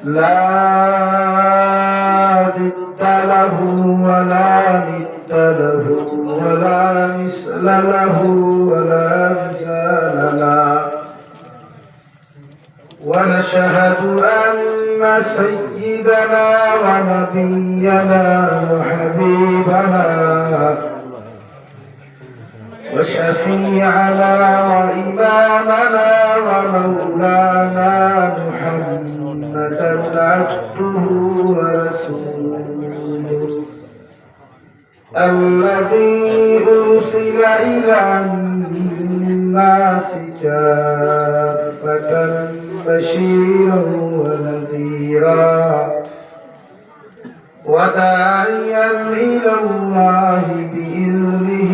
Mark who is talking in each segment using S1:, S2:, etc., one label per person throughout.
S1: لا ضد له ولا ند له ولا مثل له ولا مثال له ونشهد أن سيدنا ونبينا وحبيبنا وشفيعنا وإمامنا ومولانا محمدا عبده ورسوله الذي أرسل إلى الناس كافة بشيرا ونذيرا وداعيا إلى الله بإذنه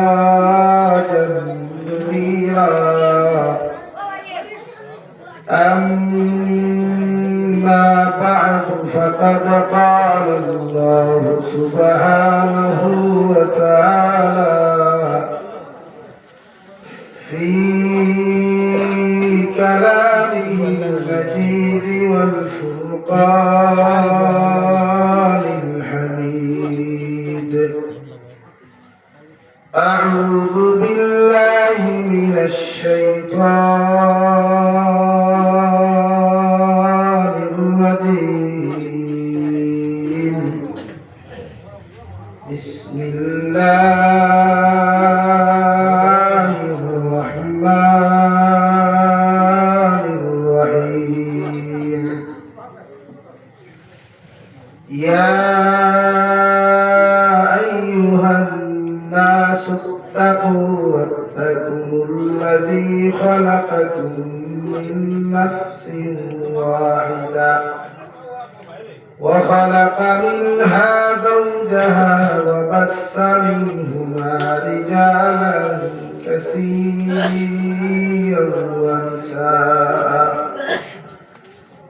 S1: وسراجا منيرا أما بعد فقد قال الله سبحانه وتعالى في كلامه المجيد والفرقان الحميد أعوذ بالله من الشيطان الرجيم بسم الله الرحمن الرحيم يا أيها الناس اتقوا ربكم الذي خلقكم من نفس واحدة وخلق منها زوجها وبث منهما رجالا كثيرا ونساء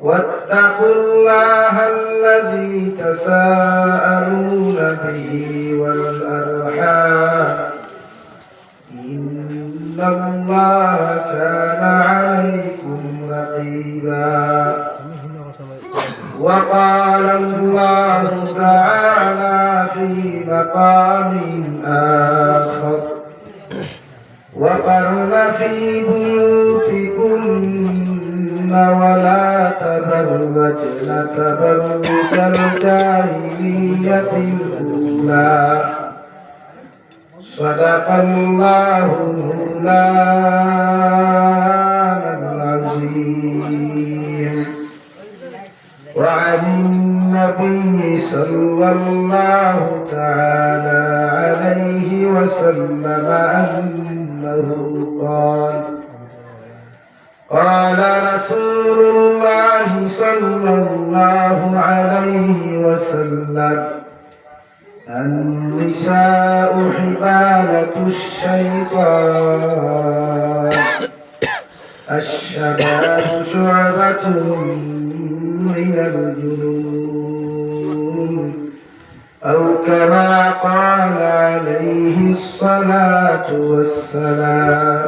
S1: واتقوا الله الذي تساءلون به والأرحام إن الله كان عليكم رقيبا وقال الله تعالى في مقام آخر وقرن في بيوتكن ولا تبرجن تبرج الجاهلية الأولى صدق الله مولانا العظيم وعن النبي صلى الله تعالى عليه وسلم أنه قال قال رسول الله صلى الله عليه وسلم النساء حبالة الشيطان الشباب شعبة من الجنون أو كما قال عليه الصلاة والسلام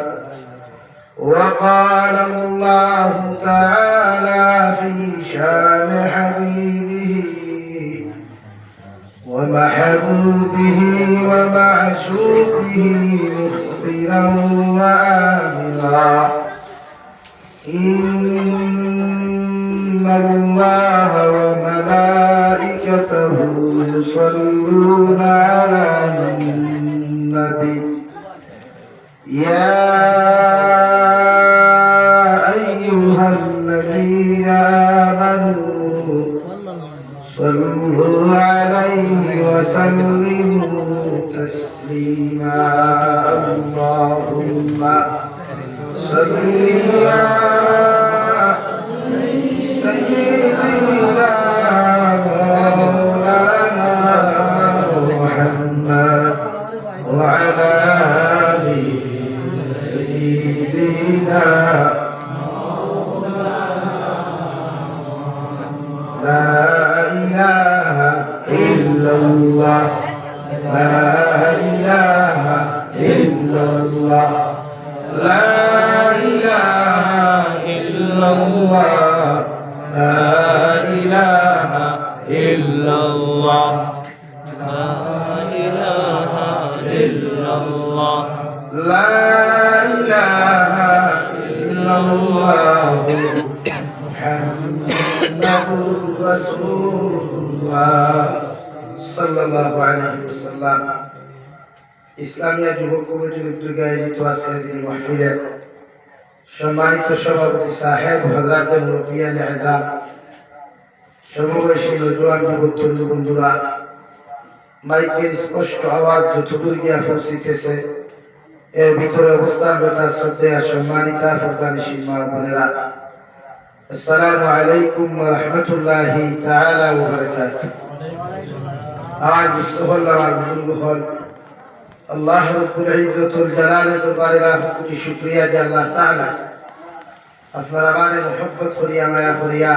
S1: وقال الله تعالى في شان حبيبه ومحبوبه ومعشوقه مخبرا وآمرا إن الله وملائكته يصلون على النبي يا أيها الذين آمنوا صلوا عليه وسلموا تسليما اللهم صل على سيدنا مولانا محمد وعلى آل سيدنا لا إله إلا الله illallah, la ilaha illallah, la ilaha illallah, la ilaha illallah, Muhammadur Rasulullah sallallahu alaihi wasallam। Islamia যুবক কমিটির উদ্যোগে আয়োজিত আজকের দিনের মাহফিলের সম্মানিত সভাপতি সাহেব, হযরতে মুরব্বিয়ান আযম, সমবয়সী নওজোয়ান যুবক তরুণ বন্ধুরা, মাইকের স্পষ্ট আওয়াজ যতদূর গিয়া পৌঁছিতেছে এর ভিতরে অবস্থানরত শ্রদ্ধেয় সম্মানিতা পর্দানিশীন মা বোনেরা, আসসালামু আলাইকুম ওয়া রাহমাতুল্লাহি তাআলা ওয়া বারাকাতুহু। আজ বিশ্বহল্লাহ আর বুজুর্গ হল আল্লাহ রব্বুল ইজ্জতুল জালালের দরবারে লাখ কোটি শুকরিয়া যে আল্লাহ তাআলা আপনার আমারে মুহাব্বত করিয়া মায়া করিয়া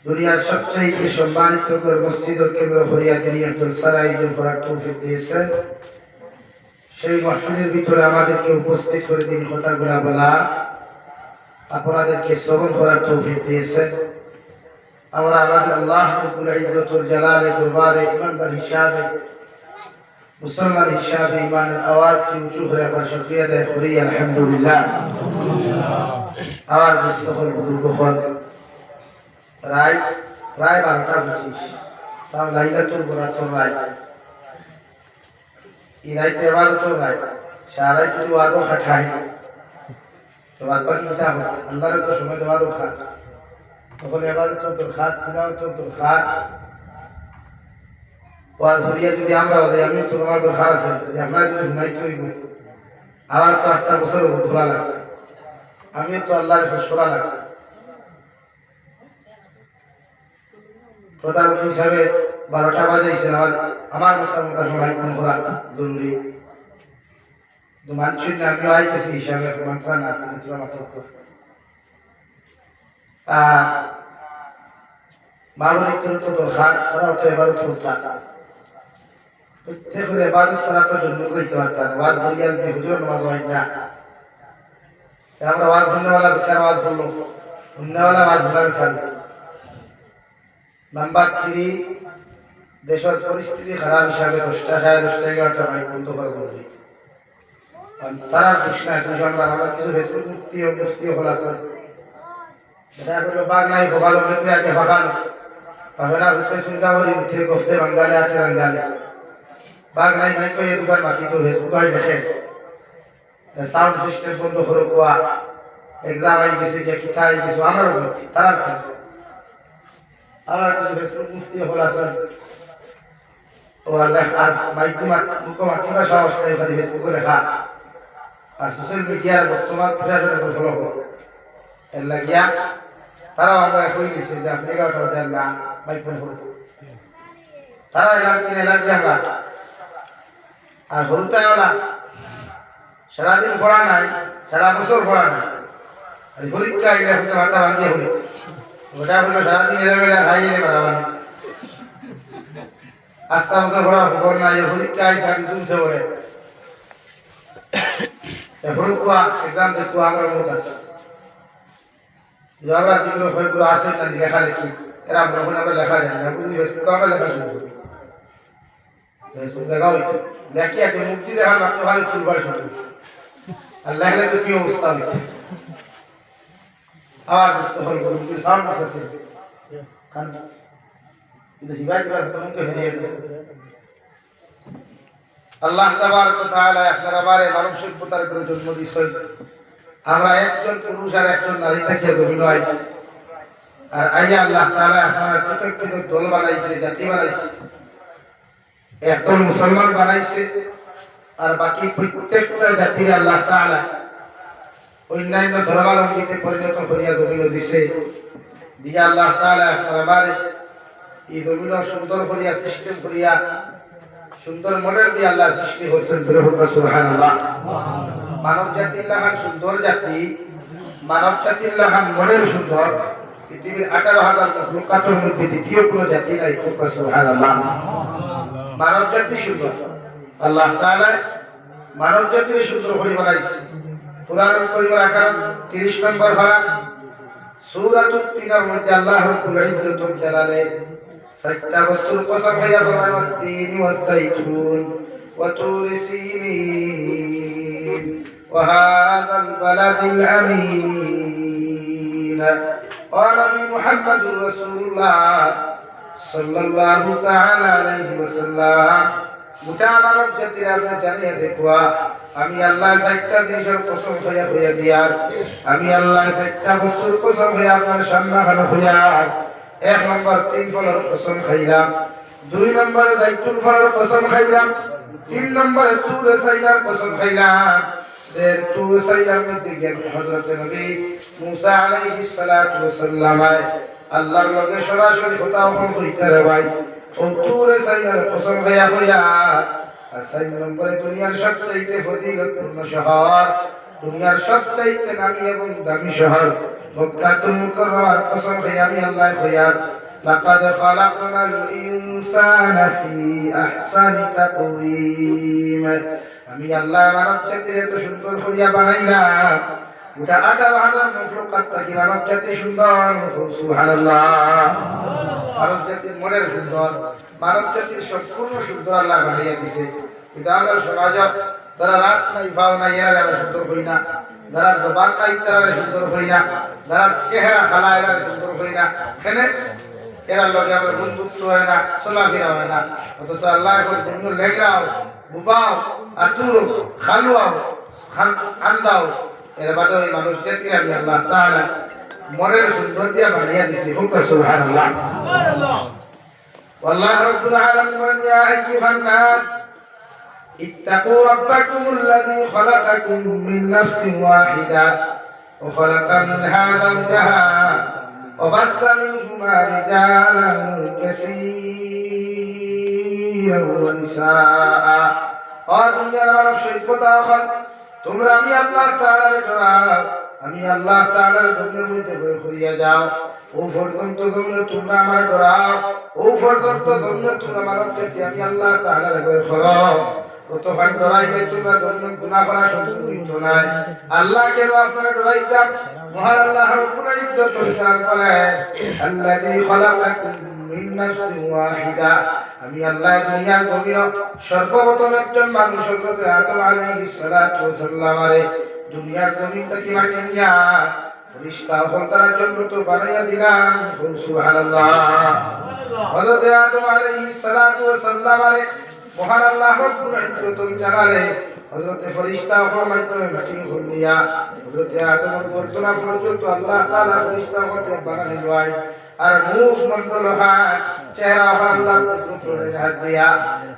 S1: দুনিয়ার সবচেয়ে সম্মানিত মসজিদের কেন্দ্র করিয়া তিনি জলসার আয়োজন করার তৌফিক দিয়েছেন। সেই মাহফিলের ভিতরে আমাদেরকে উপস্থিত করে তিনি কথাগুলা বলা, আপনাদেরকে শ্রবণ করার তৌফিক দিয়েছেন। আমরা আমাদের আল্লাহ রব্বুল ইজ্জতুল জালালের দরবারে ইমানদার হিসাবে, মুসলমান হিসাবে ইমানের আওয়াজকে উঁচু করে আবার শুকরিয়া আদায় করি আলহামদুলিল্লাহ। আমার বিশ্বহল বুজুর্গ হল রায় 12:25 লাইলাতুল বরাতুর রায়, এই রাইতে ইবাদতুর রায়, সারাই যদি ওয়াদো খাটাই তো বাদ বাকি কিতাব আল্লাহর তো সময় ওয়াদো খা, তখন ইবাদতুর দরখাত তিলাওয়াতুর দরখাত ওয়াজ হরিয়া যদি আমরা ওদের আমি তো আমার দরকার আছে, যদি আপনার যদি ঘুমাইতে হইব আমার তো আস্তা বছর ঘোরা লাগবে, আমিও তো আল্লাহর সরা লাগবে। প্রধানমন্ত্রী হিসাবে 12টা বাজাইছেন, আমার মতামত সময় কোন করা জরুরি, কিন্তু মানছেন না, আমিও আইতেছি হিসাবে মাত্রা না মাত্রা মাত্র। আর মামুলিক তো দরকার, তারাও তো এবার করতাম প্রত্যেকের এবাদত ছাড়া তো জন্ম দিতে পারতাম না। ওয়াজ বলিয়া হুজুর নামাজ হয় না, আমরা ওয়াজ ভুলনেওয়ালা বেকার ওয়াজ বললো, ভুলনেওয়ালা ওয়াজ ভুলা বেকার। নাম্বার 3, দেশের পরিস্থিতি খারাপ হিসাবে 10টা, 10:30, 11টা মাইক বন্ধ করা জরুরি। তারা কৃষ্ণা কিছু আমরা কিছু ফেসবুক মুফতিও হল আছে, এটা করলো বাঘ নাই ভোগালো মেঘে আগে ভাগালো, ভাবেনা হতে সুন্দরী উঠে গফতে বাঙ্গালে আটে রঙ্গালে, বাঘ নাই মাইক এই দোকান মাটি তো ফেসবুক হয় দেখে সাউন্ড সিস্টেম বন্ধ করে কোয়া এক্সাম আই গেছে যে কিতা আই কিছু আমার উপর তারা থাকে। আমার কিছু ফেসবুক মুফতি হল আছে ও আল্লাহ আর মাইক মুখো মাতিবা সাহস নাই খালি ফেসবুকে লেখা, আর সোশ্যাল মিডিয়ার বর্তমান প্রশাসনের উপর ফলো করো এর লাগিয়া তারাও আমরা হয়ে গেছে যে আপনি 11টা বাজে না মাইক ফোন করো, তারা এলার্জি আমরা। আর হরুতায় ওলা সারাদিন পড়া নাই, সারা বছর পড়া নাই, আর পরীক্ষা এলে হতে মাথা বাঁধিয়ে হলে ওটা বললো সারাদিন এলেমেলা খাই এলে মারাবানি, আস্তা বছর পড়ার খবর নাই, পরীক্ষায় সারি তুলছে বলে পড়ুয়া এক্সাম দেখুয়া আমার মত আছে। আমরা যেগুলো হয়গুলো আসে না লেখালেখি এরা আমরা লেখা জানি না, বুঝলি ফেসবুকে আমরা লেখা শুরু করি, ফেসবুক দেখা হইতো দেখি একটা মুক্তি দেখার মাত্র ভালো চুলবার শুরু, আর লেখলে তো কি অবস্থা হইতো। আবার বুঝতে হল সাউন্ড বসেছে কিন্তু হিবাই দিবার হতো মুখে ফেরিয়ে দেবে। আল্লাহ তাবারক ওয়া তাআলা আপনার আমারে মানব সভ্যতার করে জন্ম দিয়েছেন, আমরা একজন পুরুষ আর একজন নারী থেকে জন্ম আইছি, আর আইয়া আল্লাহ তাআলা আপনার পৃথক পৃথক দল বানাইছে, জাতি বানাইছে, একদল মুসলমান বানাইছে, আর বাকি প্রত্যেকটা জাতির আল্লাহ তাআলা অন্যান্য ধর্মাবলম্বীতে পরিণত করিয়া জমিন দিছে, দিয়া আল্লাহ তাআলা আপনার আমারে এই জমিন সুন্দর করিয়া সিস্টেম করিয়া সুন্দর মডেল দিয়ে আল্লাহ সৃষ্টি করছেন। সুবহানাল্লাহ। মানব জাতির লাহান সুন্দর জাতি, মানব জাতির লাহান মডেল সুন্দর, পৃথিবীর 18,000 মখলুকাতের মধ্যে দ্বিতীয় কোনো জাতি নাই। সুবহানাল্লাহ। মানব জাতি সুন্দর, আল্লাহ তাআলা মানব জাতির সুন্দর করে বানাইছে। কুরআনুল কারীমের 30 নম্বর পারা সূরাতুত তিনের মধ্যে আল্লাহ রাব্বুল ইজ্জাতুল জালালে সাতটা বস্তুর কসম হইয়া ফরমান ওয়াত-তিনি ওয়াত-যাইতুন ওয়া তুরি সিনিন ওয়া হাযাল বালাদিল আমিন ওয়া নবী মুহাম্মদুর রাসূলুল্লাহ সাল্লাল্লাহু তাআলা আলাইহি ওয়াসাল্লাম গোটা মানব জাতির আপনি জানিয়ে দেখুয়া আমি আল্লাহ সাতটা জিনিসের কসম হইয়া দিয়ার আমি আল্লাহ সাতটা বস্তুর কসম হইয়া আপনার সামনে হইয়া 1 নম্বর 3 ফলের কসম খাইলাম, 2 নম্বরে যাইতুন ফলের কসম খাইলাম, 3 নম্বরে তুর সাইনার কসম খাইলাম। তুর সাইনার মধ্যে গিয়ে হযরত নবী মুসা আলাইহিস সালাতু ওয়াস সালাম আল্লাহর লগে সরাসরি কথা হইতে রে ভাই ও তুর সাইনার কসম খাইয়া আর 4 নম্বরে দুনিয়ার সবচেয়ে ফজিলতপূর্ণ শহর, দুনিয়ার সবচেয়ে নামী এবং দামি শহর মক্কাতুল মুকাররমার কসম খাইয়া আমি আল্লাহ কইয়ার লাকাদ খালাকনাল ইনসানা ফি আহসানি তাকওয়িম আমি আল্লাহ মানব জাতির এত সুন্দর করিয়া বানাইলাম গোটা 18,000 মখলুকাত থেকে মানব জাতি সুন্দর সুবহানাল্লাহ। মানব জাতির মনের সুন্দর, মানব জাতির সম্পূর্ণ সুন্দর আল্লাহ বানাইয়া দিছে। কিন্তু আমরা সমাজ যারা রাত নাই ভাও নাই এরা আমরা সুন্দর হই না, যারা জবান নাই তারা সুন্দর হই না, যারা চেহারা খালা এরা সুন্দর হই না, কেনে এরা লগে আমরা বন্ধুত্ব হয় না, চলাফেরা হয় না। অথচ আল্লাহ এখন তুমি লেগরাও বুবাও আতুর খালুয়াও আন্দাও এর বাদে ওই মানুষ জাতি আমি আল্লাহ তাআলা মনের সুন্দর দিয়া বানাইয়া দিছে। হুক সুবহানাল্লাহ সুবহানাল্লাহ। والله رب العالمين يا أيها الناس اتقوا ربكم الذي خلقكم من نفس واحدة وخلق منها زوجها وبث منهما رجالا كثيرا ونساء দুনিয়ার মানব সভ্যতা হল তোমরা আমি আল্লাহ তাআলার ডরাও, আমি আল্লাহ তাআলার হুকুমের মধ্যে ভয় করিয়া যাও। ও পর্যন্ত তোমরা আমার ডরাও, ও পর্যন্ত তোমরা মানব জাতি আমি আল্লাহ তাআলার ভয় করো। কতক্ষণ ডরাইবে তোমরা গুনাহ করা সত্য নাই। আল্লাহ কেন আপনারা ডরাইতাম? মহান আল্লাহ রাব্বুল ইজ্জত বলেন আল্লাযী খালাকাকুম মিন নাফসিন ওয়াহিদা আমি আল্লাহ দুনিয়ার জমিনে সর্বপ্রথম একজন মানুষ হযরত আদম আলাইহিস সালাতু ওয়াস সালাম দুনিয়ার জমিন থেকে মাটি নিয়া ফেরেশতা হলতার জন্য তো বানাইয়া দিলাম। সুবহানাল্লাহ। হযরত আদম আলাইহিস সালাতু ওয়াস সালাম মহান আল্লাহ রাব্বুল ইজ্জত জালালে হযরত ফেরেশতা হল মাটি হলিয়া হযরত আদম বর্তমান পর্যন্ত আল্লাহ তাআলা ফেরেশতা হতে বানাইল হয় আর মুখ মন্ডল হয় চেহারা আল্লাহ পুত্রের হাত দিয়া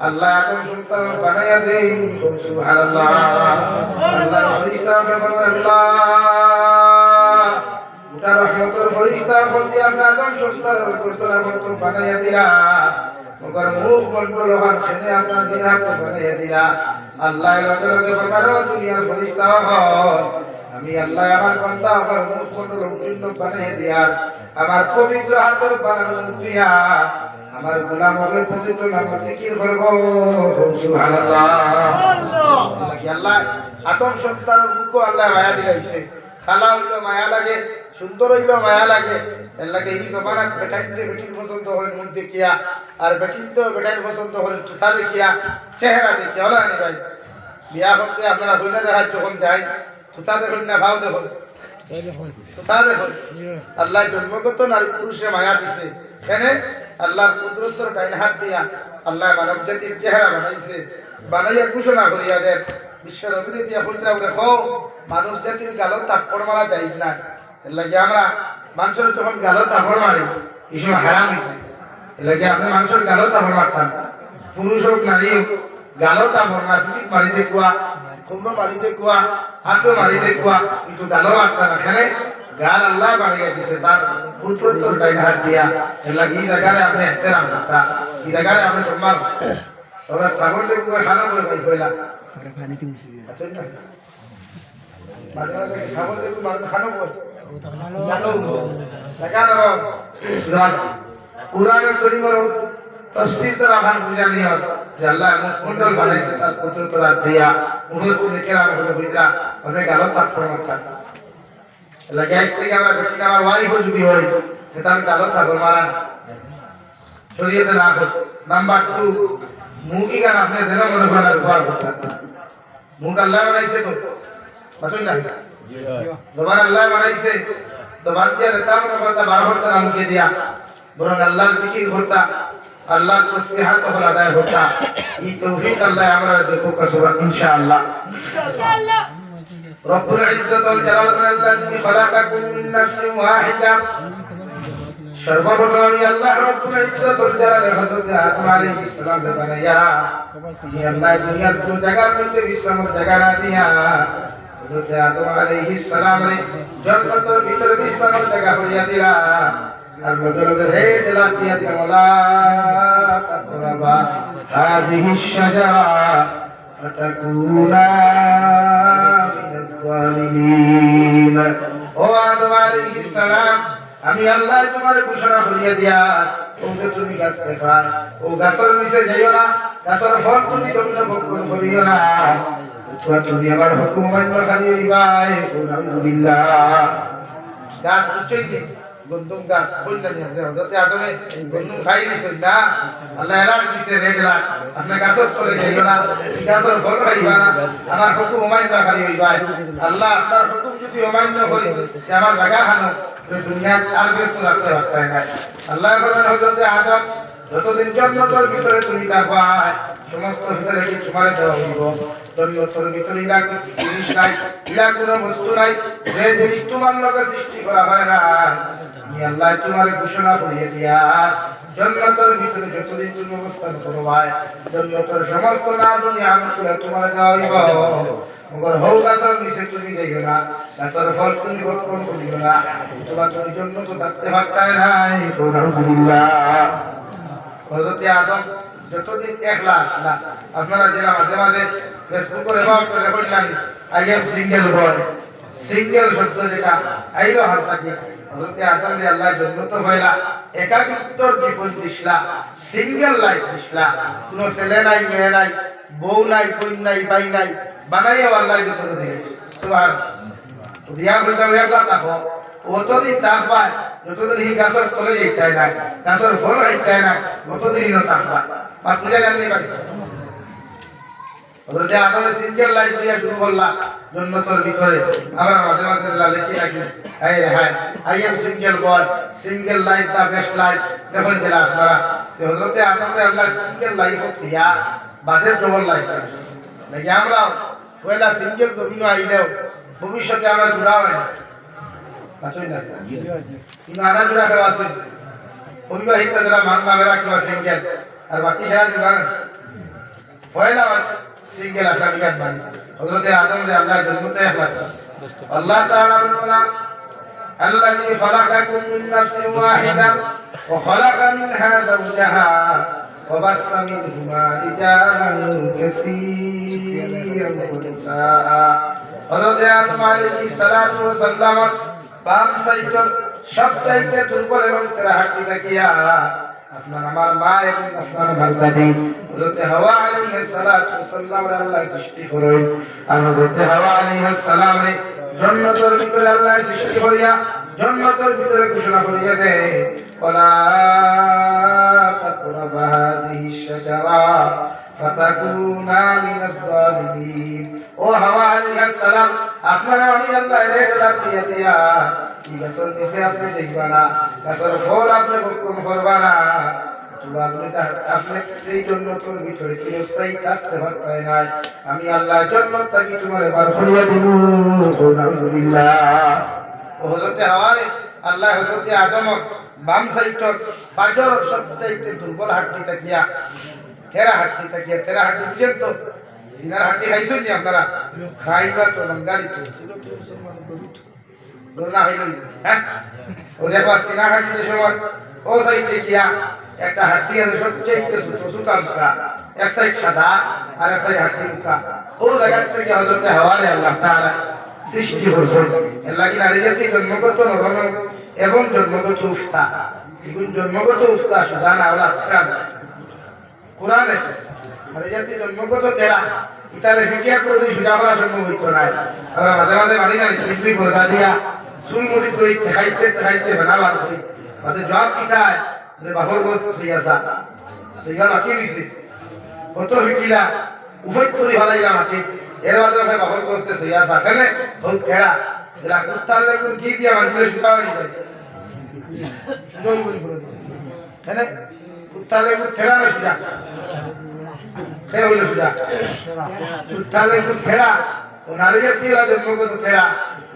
S1: আল্লাহ আদম সন্তান বানাইয়া দেন। সুবহানাল্লাহ। আল্লাহ ফেরেশতাকে ফরমান আল্লাহ গোটা রহমতের ফেরেশতা হল দিয়া আদম সন্তান পুত্র বানাইয়া দিলা মগর মুখ মন্ডল হন খেনে আপনার দিন হাত বানাইয়া দিলা। আল্লাহ লগে লগে ফরমানো দুনিয়ার ফেরেশতা হল আমি আল্লাহ আমার বান্দা আমার মুখ মন্ডল উত্তীর্ণ বানাইয়া দিয়ার আমার পবিত্র হাতের বানানো দিয়া আমার গোলাম হবে পবিত্র নাম জিকির করব। সুবহানাল্লাহ। আল্লাহ আদম সন্তানের মুখ আল্লাহ মায়া দিলাইছে, খালা হইলো মায়া লাগে, সুন্দর হইলো মায়া লাগে। এর লাগে এই জমানাত বেটাইতে বেটির পছন্দ হলেন মুখ দেখিয়া আর বেটিন তো বেটাইর পছন্দ হলেন চুথা দেখিয়া চেহারা দেখিয়া। হলো আনি ভাই বিয়া করতে আপনারা হইনা দেখার যখন যাই চুথা দেখুন না ভাও দেখুন চুথা দেখুন। আল্লাহ জন্মগত নারী পুরুষে মায়া দিছে, কেন আল্লাহর কুদরতের ডাইন হাত দিয়া আল্লাহ মানব জাতির চেহারা বানাইছে, বানাইয়া ঘোষণা করিয়া দেন বিশ্ব নবী দিয়া হইতরা বলে খো মানুষ জাতির গালো তাপড় মারা যাইজ না। এর লাগে আমরা মানুষের যখন গালো তাপড় মারি এই সময় হারাম হইছে। এর লাগে আপনি মানুষের গালো তাপড় মারতাম, পুরুষ হোক নারী হোক গালো তাপড় না পিঠ মারিতে কুয়া কুম্ভ মারিতে কুয়া হাতও মারিতে কুয়া কিন্তু গালো মারতাম না। এখানে গাল আল্লাহ বানিয়ে দিছে তার পুত্রত্বর ডাইন হাত দিয়া। এর লাগে এই জায়গায় আপনি এহতেরাম করতা, এই জায়গায় আপনি সম্মান তোমরা তাপড় দেখুয়া খানা বই ভাই কইলা আচ্ছা না মাঝে মাঝে খাবার দেখু মানুষ খানা বই গালো লাগানো কুরআনের তরিমার তাফসীর তো রাখান বুঝানি হয় যে আল্লাহ মুখমণ্ডল বানাইছে তার পুত্র তোরা দিয়া মুহসিন কেরাম হলো বিদরা অনেক আলো তাপ প্রমাণ আল্লাহ গ্যাস থেকে আমরা বেটি আমার ওয়াইফ যদি হয় সেটা আমি আলো থাকবো মারান শরীয়তে না হোস নাম্বার 2 মুখি গান আপনি দেন মনে করেন ব্যবহার করতেন মুখ আল্লাহ বানাইছে তো বুঝুন না জবান আল্লাহ বানাইছে জবান দিয়ে দেতা মনে করতা 12 ঘন্টা মুখে দিয়া বরং আল্লাহর জিকির করতা আল্লাহর তসবিহাত হল আদায় হতা এই তৌফিক আল্লাহ আমরা দেখো কসবা ইনশাআল্লাহ ইনশাআল্লাহ রব্বুল ইজ্জত ওয়াল জালাল আল্লাযী খলাকাকুম মিন নাফসিন ওয়াহিদা সর্বপ্রথম আমি আল্লাহ রব্বুল ইজ্জত ওয়াল জালাল হযরত আদম আলাইহিস সালাম রে বানায়া তুমি আল্লাহ দুনিয়ার কোন জায়গার মধ্যে বিশ্রামের জায়গা না দিয়া হযরত আদম আলাইহিস সালাম রে জান্নাতের ভিতরে বিশ্রামের জায়গা হইয়া দিলা আর লগে রে দিলা দিয়া দিলা ওয়ালা তাকরাবা হাযিহিস শাজারা ফাতাকুনা মিনাল যালিমিন ও আদম আলাইহিস সালাম আমি আল্লাহ তোমারে ঘোষণা করিয়া দিয়া ওকে তুমি গাছ দেখা ও গাছের নিচে যাইও না গাছের ফল তুমি তোমরা ভক্ষণ করিও না তুমি আমার হুকুম মান্য খালি হইবাই আলহামদুলিল্লাহ গাছ উচ্চই দিন গন্ধম গাছ বললেন হযরত আদমে গন্ধম খাই দিছেন না আল্লাহ এলার্ট দিছে রেড লাইট আপনি গাছের তলে যাইও না গাছের ফল খাইবা না আমার হুকুম মান্য খালি হইবাই আল্লাহ আপনার হুকুম যদি অমান্য করি আমার জায়গা হানো দুনিয়া আর ব্যস্ত রাখতে পারতাই না আল্লাহ বলেন হযরত আদম যতদিন জান্নাতের ভিতরে তুমি থাকবা সমস্ত ফ্যাসিলিটি তোমার দেওয়া হইব জান্নাতের ভিতরে জিনিস নাই কোনো বস্তু নাই যে জিনিস তোমার লগে সৃষ্টি করা হয় না আমি আল্লাহ তোমার ঘোষণা করিয়ে দিয়া জান্নাতের ভিতরে যতদিন তুমি অবস্থান করবা জান্নাতের সমস্ত না দুনিয়া আমল তোমার দেওয়া হইব মগর হও গাছের নিচে তুমি যাইও না গাছের ফল তুমি ভক্ষণ করিও না তোমার জন্য তো থাকতে পারতাই নাই আলহামদুলিল্লাহ হযরত আদম যতদিন একলাস না আপনারা যারা মাঝে মাঝে ফেসবুকে ব্যবহার করে বললেন I am single boy single শব্দ যেটা আইলো হাত থাকে হযরত আদম রে আল্লাহ জান্নাত হইলা একাকিত্বর জীবন দিছলা সিঙ্গেল লাইফ দিছলা কোনো ছেলে নাই মেয়ে নাই বউ নাই বোন নাই ভাই নাই বানাইয়া আল্লাহ ভিতরে দিয়েছে সুবহানাল্লাহ দিয়া বলতে একলা থাকো অতদিন থাকবা যতদিন এই গাছের তলে যাইতে না গাছের ফল খাইতে না অতদিন থাকবা মাছ বুঝা জানলি পারি হযরত আদম সিঙ্গেল লাইফ দিয়া শুরু করলা জান্নাতের ভিতরে আমরা মাঝে মাঝে লেখি রাখি হাই রে হাই I am single boy single life the best life দেখুন দিলা আপনারা হযরত আদম রে আল্লাহ সিঙ্গেল লাইফ দিয়া বাদের ডবল লাইফ নাকি আমরা পয়লা সিঙ্গেল জমিনো আইলেও ভবিষ্যতে আমরা জুড়া হয় না পাচ্ছেন না কিন্তু আনা জুড়া ফেলা আছে পরিবাহিতা যারা মানলা বেড়া কিংবা সিঙ্গেল আর বাকি সারা জুড়া পয়লা সিঙ্গেল আসা বিঘাত বাড়ি হযরত আদম রে আল্লাহ জন্মতে একলা আল্লাহ তাআলা বলেন الذي خلقكم من نفس واحدة وخلق منها زوجها وبث منهما رجالا كثيرا ونساء হযরত আদম আলাইহিস সালাতু ওয়াস সালাম বাম সাইডের সবচাইতে দুর্বল এবং তেরা হাঁটি দেখিয়া আপনার আমার মা এবং আপনার আমার দাদি হযরত হাওয়া আলাইহিস সালাতু ওয়াস সালাম রে আল্লাহ সৃষ্টি করেন আর হযরত হাওয়া আলাইহিস সালাম রে জান্নাতের ভিতরে আল্লাহ সৃষ্টি করিয়া জান্নাতের ভিতরে ঘোষণা করিয়া দেয় ওয়ালা তাকরাবা হাযিহিশ শাজারা ফাতাকুনা মিনাজ যালিমিন ও হাওয়া আলাইহিস সালাম আপনারা আমি আল্লাহ রেড লাগ দিয়া দিয়া এই গাছের নিচে আপনি দেখবা না গাছের ফল আপনি ভক্ষণ করবা না আপনি এই জান্নাতের ভিতরে চিরস্থায়ী থাকতে পারতাই নাই আমি আল্লাহ জান্নাত থেকে তোমারে বার করিয়া দেব আলহামদুলিল্লাহ ও হযরত হাওয়া আল্লাহ হযরত আদম বাম সাইডর বাজর সবচাইতে দুর্বল হাড়টি তাকিয়া তেরা হাড়টি বুঝেন তো সিনার হাড়টি খাইছেন নি আপনারা খাইবা তো বাঙালি তো ছিল তো মুসলমান গরু না হইল হ্যাঁ ও দেখো সিনার হাড়টিতে সময় ও সাইডে গিয়া একটা হাড়টি আছে সবচাইতে ছোট সুকামকা এক সাইড সাদা আর এক সাইড হাড়টি মুখা ও জায়গা থেকে হযরত হাওয়া আল্লাহ তাআলা সৃষ্টি করছেন এর লাগি নারী জাতি জন্মগত নরম এবং জন্মগত উফতা এগুলো জন্মগত উফতা সুদান আওলাদ কোরআনে মানে জাতি জন্মগত তেরা ইতালে ফিটিয়া করে দুই সুজা করা সম্ভব হইতো না আমরা মাঝে মাঝে মানি না চিন্তুই বর্গা দিয়া চুল মুড়ি করি দেখাইতে বানাবার করি মাঝে জবাব কিতায় বাহর গোস্ত সইয়াসা সইয়া বাকি দিছে কত ফিটিলা উভয় করি ভালাইলা মাটি এর মাঝে ভাই বাহর গোস্ত সইয়াসা কেনে হোক তেরা এরা কুত্তার লেগুন কি দিয়া মানলে সুজা হয়ে যায় সুজা হই বলি কেনে কুত্তার লেগুন তেরা না সুজা সে হইল সুজা কুত্তার লেগুন তেরা ও নারী জাতীয় জন্মগত তেরা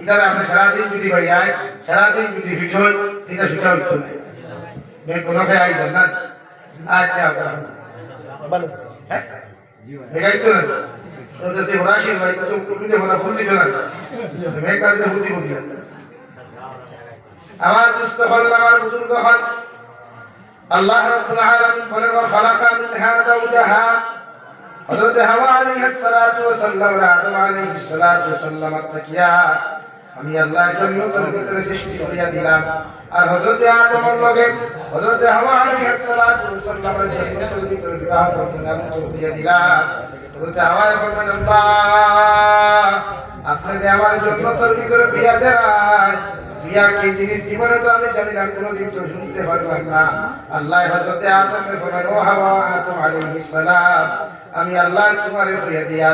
S1: ইতারে আপনি সারাদিন যদি ভাই আয় সারাদিন যদি ভিজয় এটা সুজা হইতো না मैं कोनो के आई ना आज क्या कर बोलो है देखा तो ना तो जैसे होराशी भाई तो कुछ होला फुल दी ना मैं कर दे फुल दी बोल दिया আমার দুষ্ট হল আমার বুজুর্গ হল আল্লাহ রাব্বুল আলামিন বলেন ওয়া খালাকা মিনহা যাওজাহা হযরত হাওয়া আলাইহিস সালাতু ওয়া সাল্লাম আদম আলাইহিস সালাতু ওয়া সাল্লাম তাকিয়া আমি আল্লাহর জন্য তার ভিতরে সৃষ্টি করিয়া দিলাম আর হযরত আদমের লগে হযরত হাওয়া আলাইহিস সালাতু ওয়া সাল্লামের জন্য তার ভিতরে বিবাহ করিয়া দিলাম হযরত হাওয়া বলেন আল্লাহ আপনি যে আমার জন্য তার ভিতরে বিয়া দেন বিয়া কি জিনিস জীবনে তো আমি জানি না কোনোদিন তো শুনতে পারলাম না আল্লাহ হযরত আদমকে বলেন ও হাওয়া আদম আলাইহিস সালাম আমি আল্লাহ তোমারে বিয়া দিয়া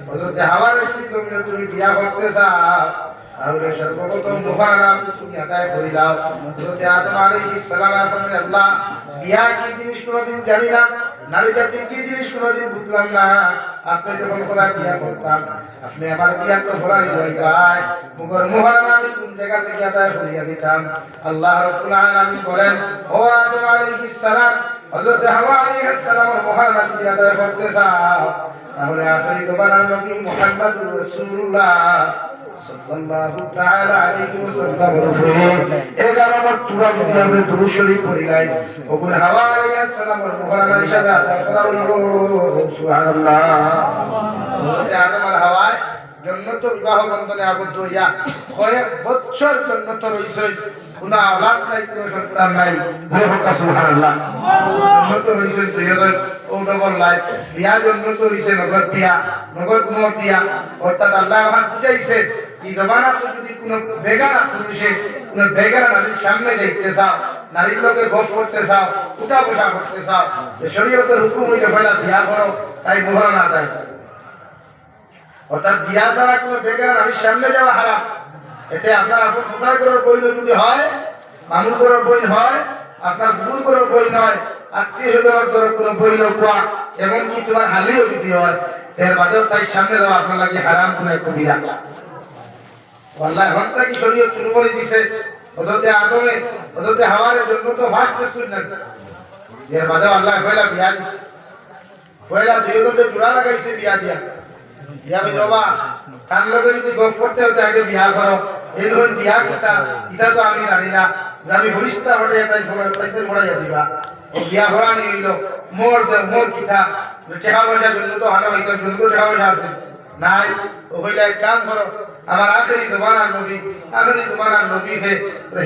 S1: হযরত হাওয়ার যদি তুমি বিয়া করতে চাও তাহলে সর্বপ্রথম মুহারাম তুমি আদায় করে দাও হযরত আদম আলাইহিস সালাম বলেন আল্লাহ বিয়া কি জিনিস কোনোদিন জানি না নারী জাতি কি জিনিস কোনোদিন বুঝলাম না আপনি যখন কোরা বিয়া করতাম আপনি আমার বিয়া তো ভরাই গায় মুগর মুহারাম আমি কোন জায়গা থেকে আদায় করিয়া দিতাম আল্লাহ রাব্বুল আলামিন বলেন ও আদম আলাইহিস সালাম হযরত হাওয়া আলাইহিস সালামের মুহারাম কি আদায় করতে চাও তাহলে আখরি জমানার নবী মুহাম্মদুর রাসূলুল্লাহ সাল্লাল্লাহু তাআলা আলাইহি ওয়াসাল্লাম এগারোর পুরা দুনিয়াতে দুরূদ শরীফ পড়িলাই ওগুলো হাওয়া আলাইহিস সালামের মুহারাম হিসাবে আদায় করা হইলো সুবহানাল্লাহ আদম আর হাওয়া জন্নত বিবাহ বন্ধনে আবদ্ধ হইয়া কয়েক বছর জন্নত রইছে কোন আওলাদ নাই কোন সন্তান নাই সুবহানাল্লাহ জন্নত রইছে দুইজন ও ডবল লাইফ বিয়া জন্নত রইছে নগদ বিয়া নগদ মোট বিয়া অর্থাৎ আল্লাহ ওখান বুঝাইছে এই জমানা তো যদি কোন বেগানা পুরুষে কোন বেগানা নারীর সামনে যাইতে চাও নারীর লোকে গফ করতে চাও উঠা বসা করতে চাও শরীয়তের হুকুম হইতে ফেলা বিয়া করো তাই মোহর না দেয় অর্থাৎ বিয়া ছাড়া কোনো বেগানা নারীর সামনে যাওয়া হারাম এতে আপনার আপন সংসার করার বই যদি হয় মামুল করার বই হয় আপনার ভুল করার বই নয় আত্মীয় স্বজনের কোনো বই লোকা এমনকি তোমার হালিও যদি হয় এর বাদেও তাই সামনে যাওয়া আপনার লাগে হারাম গুনাহ কবিরা আল্লাহ হত্যা কি শরীয়ত শুরু করে দিয়েছে হযরত আদমে হযরত হাওয়ার জন্য তো ফার্স্ট সুন্নাত এর বাদেও আল্লাহ পয়লা বিয়া দিয়েছে পয়লা দুইজনকে জোড়া লাগাইছে বিয়া দিয়া বিয়া জবা তার লগে যদি গফ করতে হতে আগে বিয়া করো এরকম বিয়া কিতা তো আমি জানি না আমি ভবিষ্যৎ হটে তাই তাইতে মরাইয়া দিবা বিয়া ভরা নিল মোর কিতা টাকা পয়সার জন্য তো হানা হইতো জন্য তো টাকা পয়সা আছে নাই ও হইলে এক কাম করো আমার আখেরি জমানার নবী হে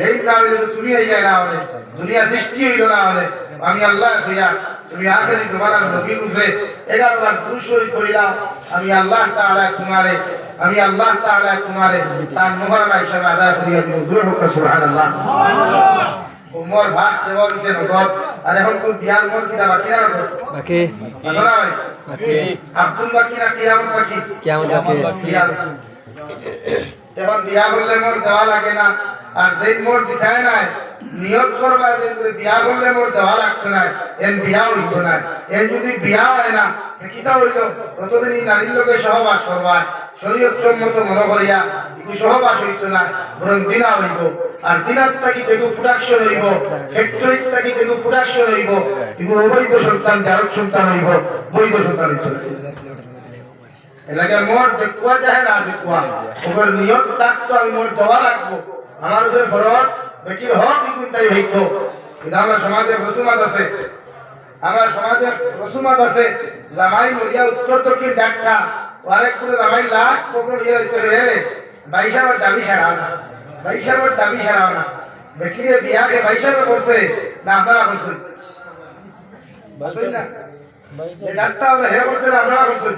S1: হেই না হইলে তুমি এই যায় না হলে দুনিয়া সৃষ্টি হইল না হলে আমি আল্লাহ কইয়া তুমি আখেরি জমানার নবীর উপরে 11 বার দুরূদ শরীফ পড়িলাম আমি আল্লাহ তাআলা তোমারে তার মুহররম হিসাবে আদায় করিয়া দিব সুবহানাল্লাহ মোর ভাগ দেওয়া হইছে নগদ আর এখন কোন বিয়ার মোর কিটা বাকি না বাকি বাকি আব্দুল বাকি না কিয়ামত বাকি এখন বিয়া করলে মোর দেওয়া লাগে না আর যেই মোর দিথায় নাই নিয়ত করবা যে বিয়া করলে মোর দেওয়া লাগতো না এন বিয়া হইতো না এন যদি বিয়া হয় না কিতা হইল ততদিন এই নারীর লোকে সহবাস করবা শরীয়ত সম্মত মনে করিয়া সহবাস হইতো না বরং দিনা হইব আর দিনার থাকি যেটু প্রোডাকশন হইব ফ্যাক্টরির থাকি যেটু প্রোডাকশন হইব এগুলো অবৈধ সন্তান জারক সন্তান হইব বৈধ সন্তান হইতো এলাকা মোর দেখুয়া যায় না দেখুয়া ওর নিয়ত থাকতো আমি মোর দেওয়া লাগবো আমার উপরে ফরজ বেটির হক কিন্তু তাই হইতো কিন্তু আমরা সমাজে রসুমাত আছে জামাই মরিয়া উত্তর দক্ষিণ ডাক্কা আরেক করে জামাই লাখ কবর ইয়ে হইতে হয়ে 22 বার দাবি ছাড়াও না বেটিরে বিয়াকে 22 করছে না আপনারা করছেন বলছেন না ডাক্তা হবে হে করছেন আপনারা করছেন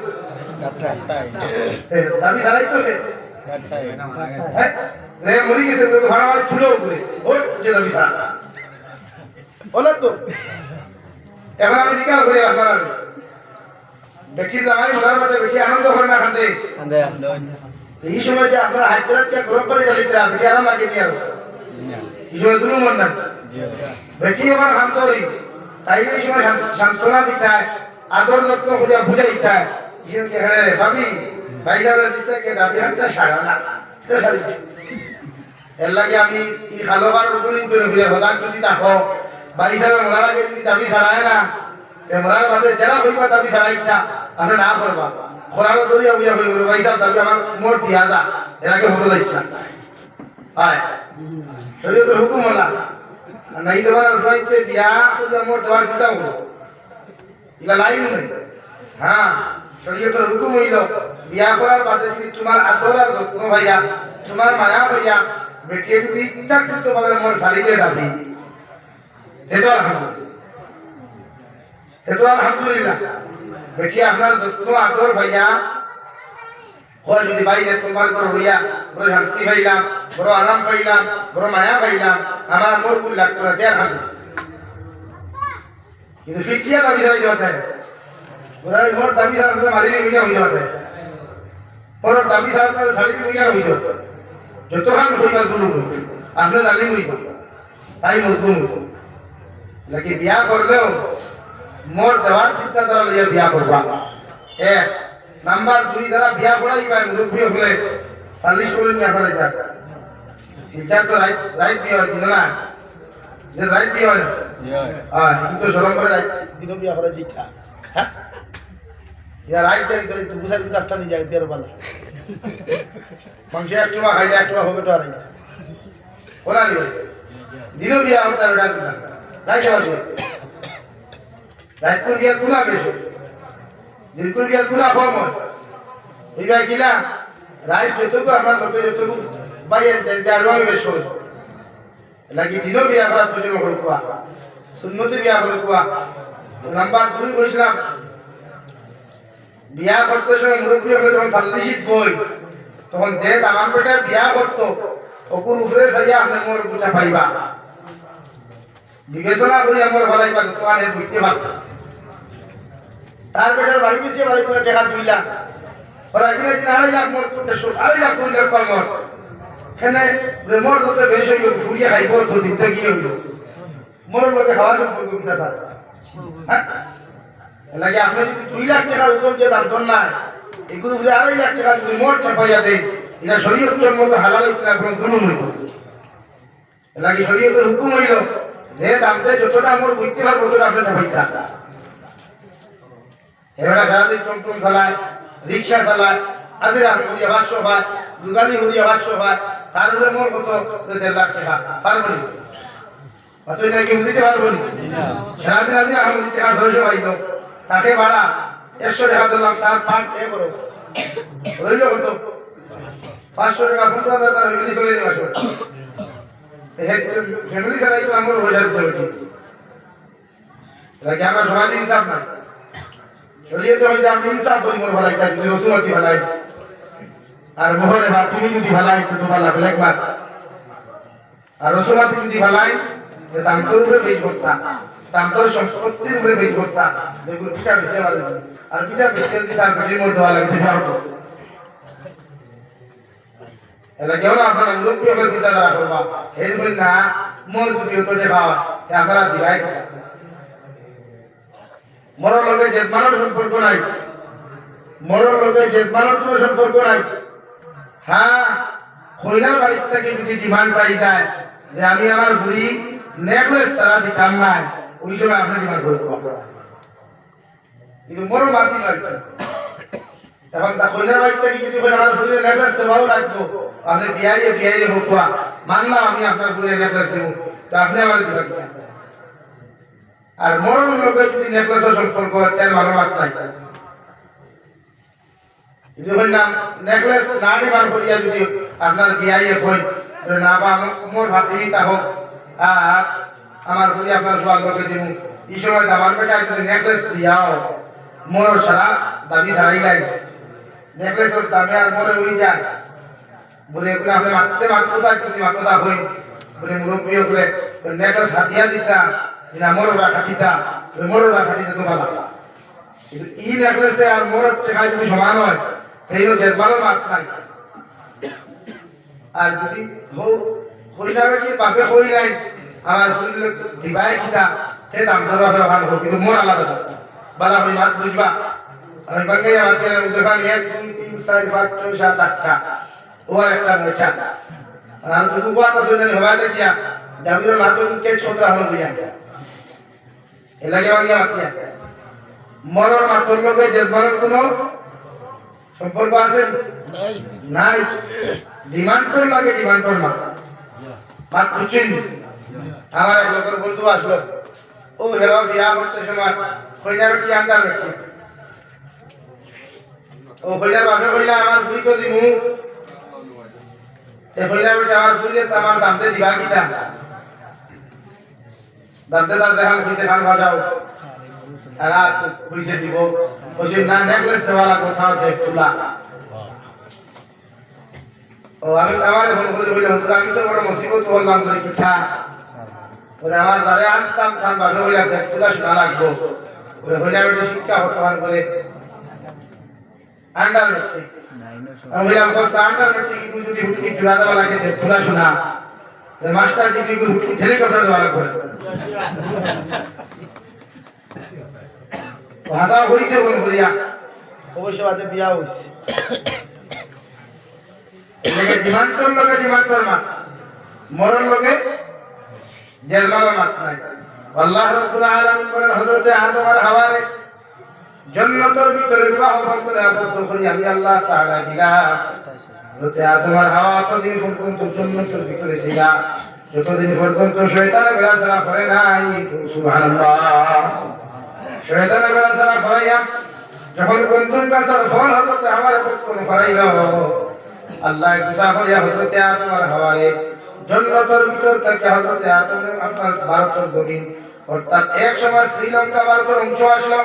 S1: দাবি ছাড়াই তো সে রে মরি গেছে ভাড়া মারি তুলে উপরে ওই যে দাবি ছাড়া বলেন তো এখন আমি জিজ্ঞাসা করি আপনারা বেটির জামাই বলার মধ্যে বেটি আনন্দ করে না খাতে এই সময় যে আপনারা হাত ধরাতে গরম করে ডালিতরা বেটি আরাম লাগে নি আর এই সময় দুলু মন না বেটি আমার শান্ত হই তাই এই সময় সান্ত্বনা দিতে হয় আদর যত্ন করিয়া বুঝাইতে হয় জীবনকে হ্যাঁ ভাবি ভাই সাহেবের দিতে কে দাবি হাতটা সারা না এটা সারি এর লাগে আমি এই খালোবার উপনীত করে বুঝে হদান যদি থাকো ভাই সাহেব মরার আগে যদি দাবি ছাড়ায় না মরার বাদে যারা হইবা দাবি ছাড়াইতা আপনি না করবা খোলারও দরিয়া বুঝা হইব ভাই সাহেব দাবি আমার মোর দিয়া দা এর আগে হলো যাইস না হয় শরীয়তের হুকুম হলা নাই তোমার রুমাইতে বিয়া করিয়া মোর দেওয়ার চিন্তা হলো এগুলা লাইন নেই হ্যাঁ শরীয়তের হুকুম হইল বিয়া করার বাদে যদি তোমার আদর আর যত্ন ভাইয়া তোমার মায়া হইয়া বেটিয়ে যদি ইচ্ছাকৃত ভাবে মোর শাড়িতে দাবি আলহামদুলিল্লাহ বেটিয়া আপনার যত্ন আদর ভাইয়া হয় যদি বাইরে তোমার ঘর হইয়া বড় শান্তি পাইলাম বড় আরাম পাইলাম বড় মায়া পাইলাম আমার মোর কুল লাগতো না দেয়ার হাতে কিন্তু ফিটিয়া দাবি ছাড়াই যাওয়া থাকে ওরা মোর দাবি ছাড়া মালিনী মিডিয়া হয়ে যাওয়া থাকে মোর দাবি ছাড়া শাড়ি মিডিয়া হয়ে যাওয়া যতক্ষণ হইবা দুলু আপনি জানি হইবা তাই মোর গুণ নাকি বিয়া করলেও মোর দেওয়ার চিন্তা দ্বারা লইয়া বিয়া করবা এক নাম্বার 2 দ্বারা বিয়া করাই পায় মুরব্বী হলে 40 করে নিয়ে ফেলে যাক সিদ্ধান্ত তো রাইট বিয়া হয় না যে রাইট বিয়া হয় কিন্তু সরম করে রাইট দিন বিয়া করে দিতা ইয়া রাইট টাইম তো বুঝার কি দাফটা নিয়ে যায় তের বালা মাংস একটু মা খাইলে একটু হবে তো আর ওলা নি দিন বিয়া হতে আর ডাক না রাইট হবে রাইট বিয়া গুলা বেশি বিলকুল বিয়া গুলা কম হয় হইবা কিলা রাইট যতটুকু আমার লোকের যতটুকু বাইরে দেড় বেশ হয় লাগি দিনও বিয়া করার প্রয়োজন হল কুয়া সুন্নতি বিয়া হল কুয়া নাম্বার 2 বসলাম বিয়া করতে সময় মুরব্বী হলে যখন 40 বই তখন যে তামাম পেটে বিয়া করতো ওকুর উপরে সাইয়া আপনি মোর বুঝা পাইবা বিবেচনা করি আমার ভালাইবা তো আনে বুঝতে পারবা তার বেটার বাড়ি পিছিয়ে বাড়ি করে টাকা 2 লাখ ওরা কিনা কিনা 2.5 লাখ মোর তো বেশ 2.5 লাখ 3 লাখ কম মোর এখানে মোর তো বেশ হইব ফুরিয়ে খাইব তো দিতে কি হইব মোর লোকে খাওয়া সম্পর্ক কিনা স্যার হ্যাঁ লাগে আপনি যদি 2 লাখ টাকার উপর যে দাম দন না এগুলো উপরে 2.5 লাখ টাকা যদি মোর চাপাইয়া দেয় এটা শরীয়ত সম্মত হালাল কিনা কোনো দুলুম হইব লাগে শরীয়তের হুকুম হইল যে দামতে যতটা মোর বুঝতে পারবো ততটা আপনি চাপাইতা এবারে সারাদিন টমটম চালায় রিক্সা চালায় আদিরা হরিয়া 500 হয় দুগালি হরিয়া 500 হয় তার উপরে মোর কত 1.5 লাখ টাকা পারবো নি অত এটা কি দিতে পারবো নি সারাদিন আদিরা আমি টাকা 600 হয় তো তাকে ভাড়া 100 টাকা দিলাম তার পাঁচ এ করো রইল কত 500 টাকা 15,000 তার ফ্যামিলি চলে নিয়ে আসো ফ্যামিলি চালাই তো আমার বোঝার উঠে লাগে আমার সমাজ হিসাব না শরীয়তে হইছে আপনি ইনসাফ করি মোর ভালাই তাই রসুমতি ভালাই আর মোহরে বা তুমি যদি ভালাই তো ভালা ব্ল্যাক মার আর রসুমতি যদি ভালাই যে তামতর উপরে বেচ করতা তামতর সম্পত্তির উপরে বেচ করতা যেগুলো পিঠা বেশি আমাদের আর পিঠা বেশি যদি তার পেটের মধ্যে ভালো লাগে পিঠা হতো এলা কেউ না আপনারা মুরব্বী হবে চিন্তাধারা করবা এর হই না মোর যদি হতো দেখা আপনারা দিবাই মরর লগে জেদমানোর সম্পর্ক নাই মরর লগে জেদমানোর কোনো সম্পর্ক নাই হ্যাঁ কইনার বাড়ির থেকে যদি ডিমান্ড পাই যায় যে আমি আমার বুড়ি নেকলেস ছাড়া দিতাম নাই ওই সময় আপনি ডিমান্ড করতে কিন্তু মরর মাতি নয় এখন তা কইনার বাড়ির থেকে যদি আমার বুড়ি নেকলেস দেওয়াও লাগতো আপনি বিয়াইয়ে হোক মানলাম আমি আপনার বুড়ি নেকলেস দেব তো আপনি আমার দিবেন আর মরণ লোকের যদি নেকলেসের সম্পর্ক তেল মালুমাত নাই যদি নাম নেকলেস না ডিমান্ড করিয়া যদি আপনার বিয়াইয়ে কই না বা মোর ভাতিটা হোক আর আমার বুড়ি আপনার সোয়াল করতে দিব এই সময় দামান বেটা যদি নেকলেস দিয়াও মোর সারা দাবি ছাড়াই লাগে নেকলেসের দামে আর মরে হয়ে যায় বলে এগুলো আপনি মাত্রতা যদি মাত্রতা হই বলে মুরব্বী বলে নেকলেস হাতিয়া দিতা না মোরবা খাটিতা মোরবা খাটিতে তো ভালো কিন্তু এই নেকলেসে আর মোর টেকা যদি সমান হয় তাইও জেরমানো মাত নাই আর যদি হো হইলা বেটির বাপে হই নাই আমার হইলে দিবাই কিতা তে দাম ধরবা ভালো হবে কিন্তু মোর আলাদা বালা হই মাত বুঝবা আমি বাঙ্গাই মাতে উদাহরণ 1 2 3 4 5 6 7 8টা ওর একটা নয়টা আর তুমি কথা শুনে হবা দেখিয়া দাবির মাতো কে ছোটরা হলো দিয়া এলাকে বাঙ্গা মাতিয়া মরর মাতর লগে জেরমানের কোনো সম্পর্ক আছে নাই নাই ডিমান্ডর লাগে ডিমান্ডর মাত বুঝছেন আমার এক লোকের বন্ধু আসলো ও হেরা বিয়া করতে সময় কইনা বেটি আন্ডার বেটি ও কইলা বাপে কইলা আমার ফুলি তো দিমু তে কইলা বেটি আমার ফুলি তো আমার দামতে দিবা কিটা দামতে তার দেখান কইছে খান বাজাও আর কইছে দিব কইছে না নেকলেস দেওয়ালা কোথাও দেখ তুলা ও আমি আমার ফোন করে কইলা হুজুর আমি তো বড় মুসিবত হলাম করে কিটা ওরে আমার দারে আনতাম খান বাপে কইলা দেখ তুলা শোনা লাগবো ওরে কইলা বেটি শিক্ষা হতো আর করে আন্ডার মেট্রিক আমি বললাম কস্তা আন্ডার মেট্রিক যদি হুটকি তুলা দেওয়া লাগে দেখ তুলা শোনা মাস্টার ডিগ্রি করে হুটকি হেলিকপ্টার দেওয়া লাগবে ভাষা হইছে বল করিয়া অবশ্য বাদে বিয়া হইছে এলাকে ডিমান্ডর লগে ডিমান্ডর মা মরর লগে জেরমানের মাত নাই আল্লাহ রাব্বুল আলামিন বলেন হযরতে আদম আর হাওয়ারে জান্নাতের ভিতরে বিবাহ বন্ধনে আবদ্ধ করি আমি আল্লাহ তাআলা দিলাম হযরতে আদম আর হাওয়া ততদিন পর্যন্ত জান্নাতের ভিতরে ছিল যতদিন পর্যন্ত শয়তানের বেলাসারা করে নাই সুবহানাল্লাহ শয়তানের বেলাসারা করাইয়া যখন কোন গাছের ফল হযরতে হাওয়ার পক্ষে করাইল আল্লাহ গুসা করিয়া হযরতে আদম আর হাওয়ারে জান্নাতের ভিতর থেকে হযরতে আদমের আপনার ভারতের জমিন অর্থাৎ এক সময় শ্রীলঙ্কা ভারতের অংশ আসলো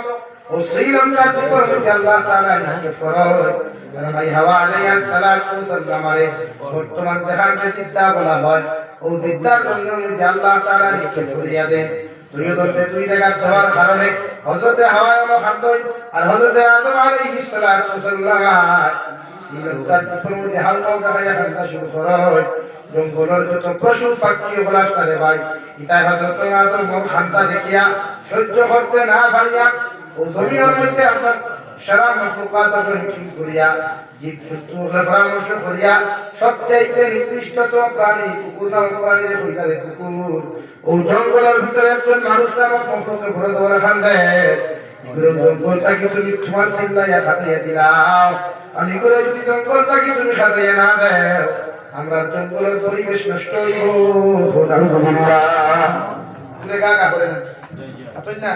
S1: ও শ্রীলঙ্কার উপর মধ্যে আল্লাহ তাআলা নিকে ফরজ কারণ এই হাওয়া আলাইহিস সালাতু সাল্লামারে বর্তমান দেখাতে বিদ্যা বলা হয় ও বিদ্যার জন্য মধ্যে আল্লাহ তাআলা নিকে করিয়া দেন দুই দন্তে দুই জায়গা দেওয়ার কারণে হযরতে হাওয়া হলো খাদ্য আর হযরতে আদম আলাইহিস সালাতু সাল্লাম শ্রীলঙ্কার উপর মধ্যে হাওয়া দেখায়া খাদ্য শুরু করে জঙ্গলের যত পশু পাখি হলাস করে ভাই ইতাই হযরত আদম মন খান্তা দেখিয়া সহ্য করতে না পারিয়া ও জমিনের মধ্যে আপনার সারা মখলুকাত আপনি ঠিক করিয়া জীব জন্তু পরামর্শ করিয়া সবচাইতে নিকৃষ্টতম প্রাণী কুকুর নামক প্রাণী হইতারে কুকুর ও জঙ্গলের ভিতরে একজন মানুষ নামক মখলুকে ভরে দেওয়ার খান দেয় জঙ্গলটাকে তুমি তোমার চিল্লাইয়া খাতাইয়া দিলাও আমি করে যদি জঙ্গলটাকে তুমি খাতাইয়া না দেও আমরা জঙ্গলের পরিবেশ নষ্ট হইব আলহামদুলিল্লাহ দেখা গা করে না আপনি না